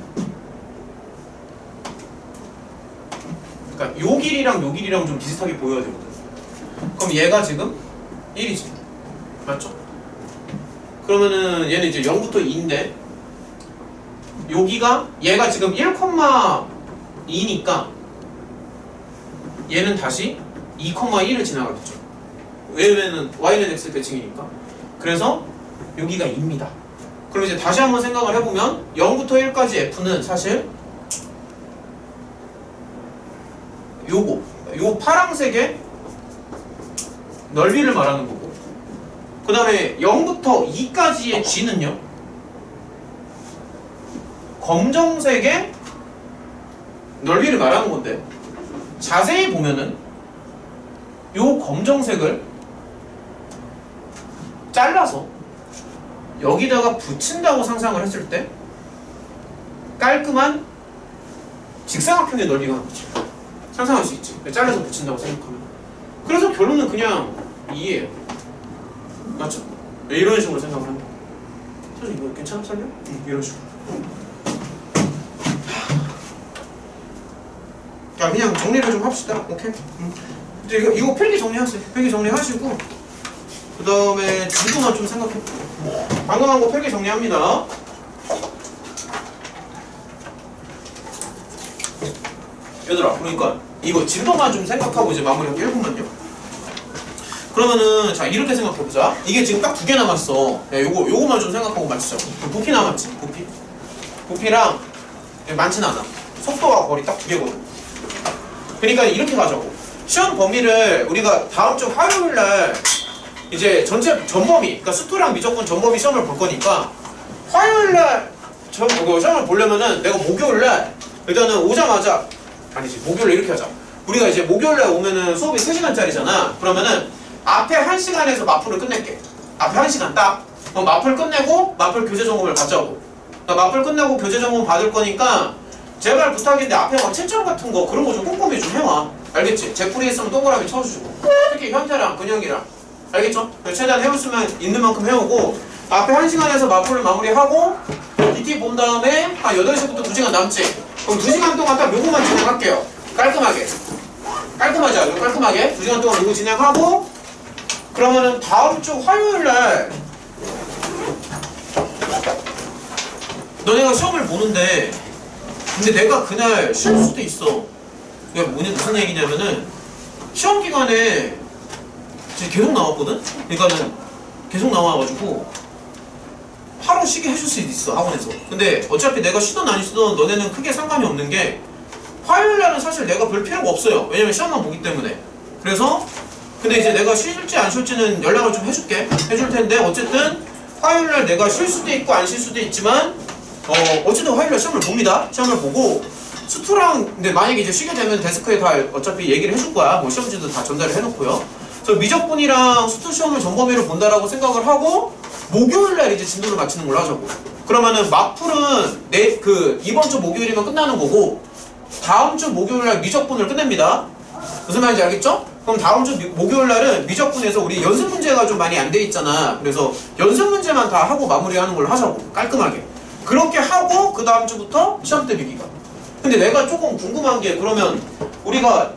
Speaker 1: 그러니까 요 길이랑 요 길이랑 좀 비슷하게 보여야 되거든. 그럼 얘가 지금 1이지. 맞죠? 그러면은 얘는 이제 0부터 2인데, 여기가 얘가 지금 1,2니까 얘는 다시 2,1을 지나가겠죠. 왜냐면은 y는 x 대칭이니까. 그래서 여기가 2입니다. 그럼 이제 다시 한번 생각을 해보면 0부터 1까지 f는 사실 요거, 요 파란색의 넓이를 말하는 거고, 그 다음에 0부터 2까지의 g는요 검정색의 넓이를 말하는 건데, 자세히 보면은 요 검정색을 잘라서 여기다가 붙인다고 상상을 했을 때 깔끔한 직사각형의 넓이가 나는 거지. 상상할 수 있지. 잘라서 붙인다고 생각하면. 그래서 결론은 그냥 2예요. 맞죠? 이런 식으로 생각을 합니다. 사실 이거 괜찮아? 설명? 이런 식으로. 자, 그냥 정리를 좀 합시다. 오케이? 이제 이거 필기 정리하세요. 필기 정리하시고, 그 다음에 진도만 좀 생각해볼게요. 방금 한 거 필기 정리합니다. 얘들아, 그러니까 이거 진도만 좀 생각하고 이제 마무리하기 1분만요. 그러면은 자, 이렇게 생각해보자. 이게 지금 딱 2개 남았어. 야, 요거만 좀 생각하고 맞추자고. 부피 남았지? 부피랑 많진 않아. 속도와 거리 딱 2개거든. 그러니까 이렇게 가자고. 시험 범위를 우리가 다음 주 화요일날 이제 전체 전범위, 그러니까 수토랑 미적분 전범위 시험을 볼 거니까 화요일날 시험을 보려면은 내가 목요일날 일단은 오자마자, 아니지, 목요일에 이렇게 하자. 우리가 이제 목요일날 오면은 수업이 3시간짜리잖아. 그러면은 앞에 1시간에서 마플을 끝낼게. 앞에 1시간 딱. 그럼 마플 끝내고 마플 교재 점검을 받자고. 그러니까 마플 끝내고 교재 점검 받을 거니까 제발 부탁인데 앞에 막 채점 같은 거 그런 거 좀 꼼꼼히 좀 해와. 알겠지? 제풀이 있으면 동그라미 쳐주시고, 특히 현태랑 근영이랑, 알겠죠? 최대한 해올 수 있는 만큼 해오고, 앞에 1시간에서 마플을 마무리하고 DT 본 다음에 한 8시부터 2시간 남지. 그럼 2시간 동안 딱 요거만 진행할게요. 깔끔하게 하죠. 깔끔하게 2시간 동안 요거 진행하고, 그러면은 다음 주 화요일날 너네가 시험을 보는데, 근데 내가 그날 쉴 수도 있어. 그게 무슨 얘기냐면은 시험 기간에 계속 나왔거든? 그러니까는 계속 나와가지고 하루 쉬게 해줄 수 있어, 학원에서. 근데 어차피 내가 쉬든 안 쉬든 너네는 크게 상관이 없는 게, 화요일날은 사실 내가 별 필요가 없어요. 왜냐면 시험만 보기 때문에. 그래서 근데 이제 내가 쉴지 안 쉴지는 연락을 좀 해줄 텐데, 어쨌든 화요일날 내가 쉴 수도 있고 안 쉴 수도 있지만 어쨌든 화요일날 시험을 봅니다. 시험을 보고 수투랑, 근데 만약에 이제 쉬게 되면 데스크에 다 어차피 얘기를 해줄 거야. 뭐 시험지도 다 전달을 해놓고요. 그래서 미적분이랑 수투 시험을 전범위로 본다라고 생각을 하고 목요일날 이제 진도를 마치는 걸로 하자고. 그러면은 마풀은 이번 주 목요일이면 끝나는 거고, 다음 주 목요일날 미적분을 끝냅니다. 무슨 말인지 알겠죠? 그럼 다음 주 목요일날은 미적분에서 우리 연습 문제가 좀 많이 안 돼 있잖아. 그래서 연습 문제만 다 하고 마무리하는 걸로 하자고. 깔끔하게. 그렇게 하고 그 다음 주부터 시험 대비 기간. 근데 내가 조금 궁금한 게, 그러면 우리가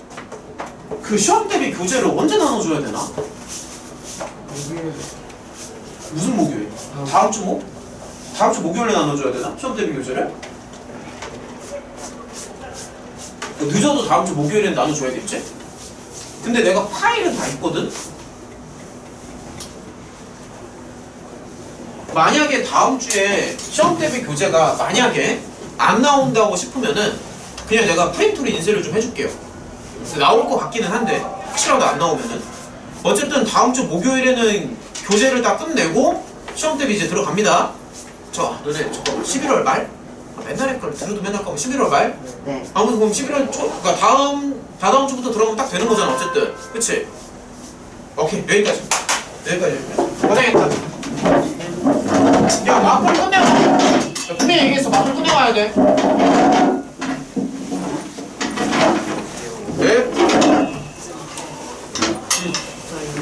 Speaker 1: 그 시험 대비 교재를 언제 나눠줘야 되나? 무슨 목요일? 다음 주 다음 주 목요일에 나눠줘야 되나? 시험 대비 교재를? 늦어도 다음 주 목요일에 나눠줘야겠지? 근데 내가 파일은 다 있거든? 만약에 다음 주에 시험 대비 교재가 만약에 안 나온다고 싶으면은 그냥 내가 프린트로 인쇄를 좀 해줄게요. 나올 것 같기는 한데 혹시라도 안 나오면은, 어쨌든 다음 주 목요일에는 교재를 다 끝내고 시험 대비 이제 들어갑니다. 너네 저거 11월 말? 맨날 걸 들어도 맨날 까고 11월 말?
Speaker 4: 네.
Speaker 1: 아무튼 그럼 11월 초, 그러니까 다다음 주부터 들어가면 딱 되는 거잖아. 어쨌든 그치? 오케이, 여기까지 고생했다. 야 마크를 끝내고. 야, 분명히 얘기했어. 마크를 끝내가야 돼. 네?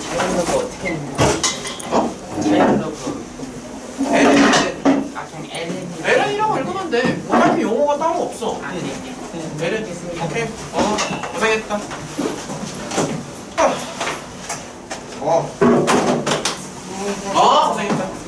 Speaker 4: 자연러브 어떻게 했는데?
Speaker 1: 어?
Speaker 4: 자연러브
Speaker 1: LN.
Speaker 4: 아 그냥 LN
Speaker 1: LN이라고 읽으면 돼. 어차피 용어가 따로 없어.
Speaker 4: 아 네.
Speaker 1: LN. 오케이. 고생했다. 고생했다.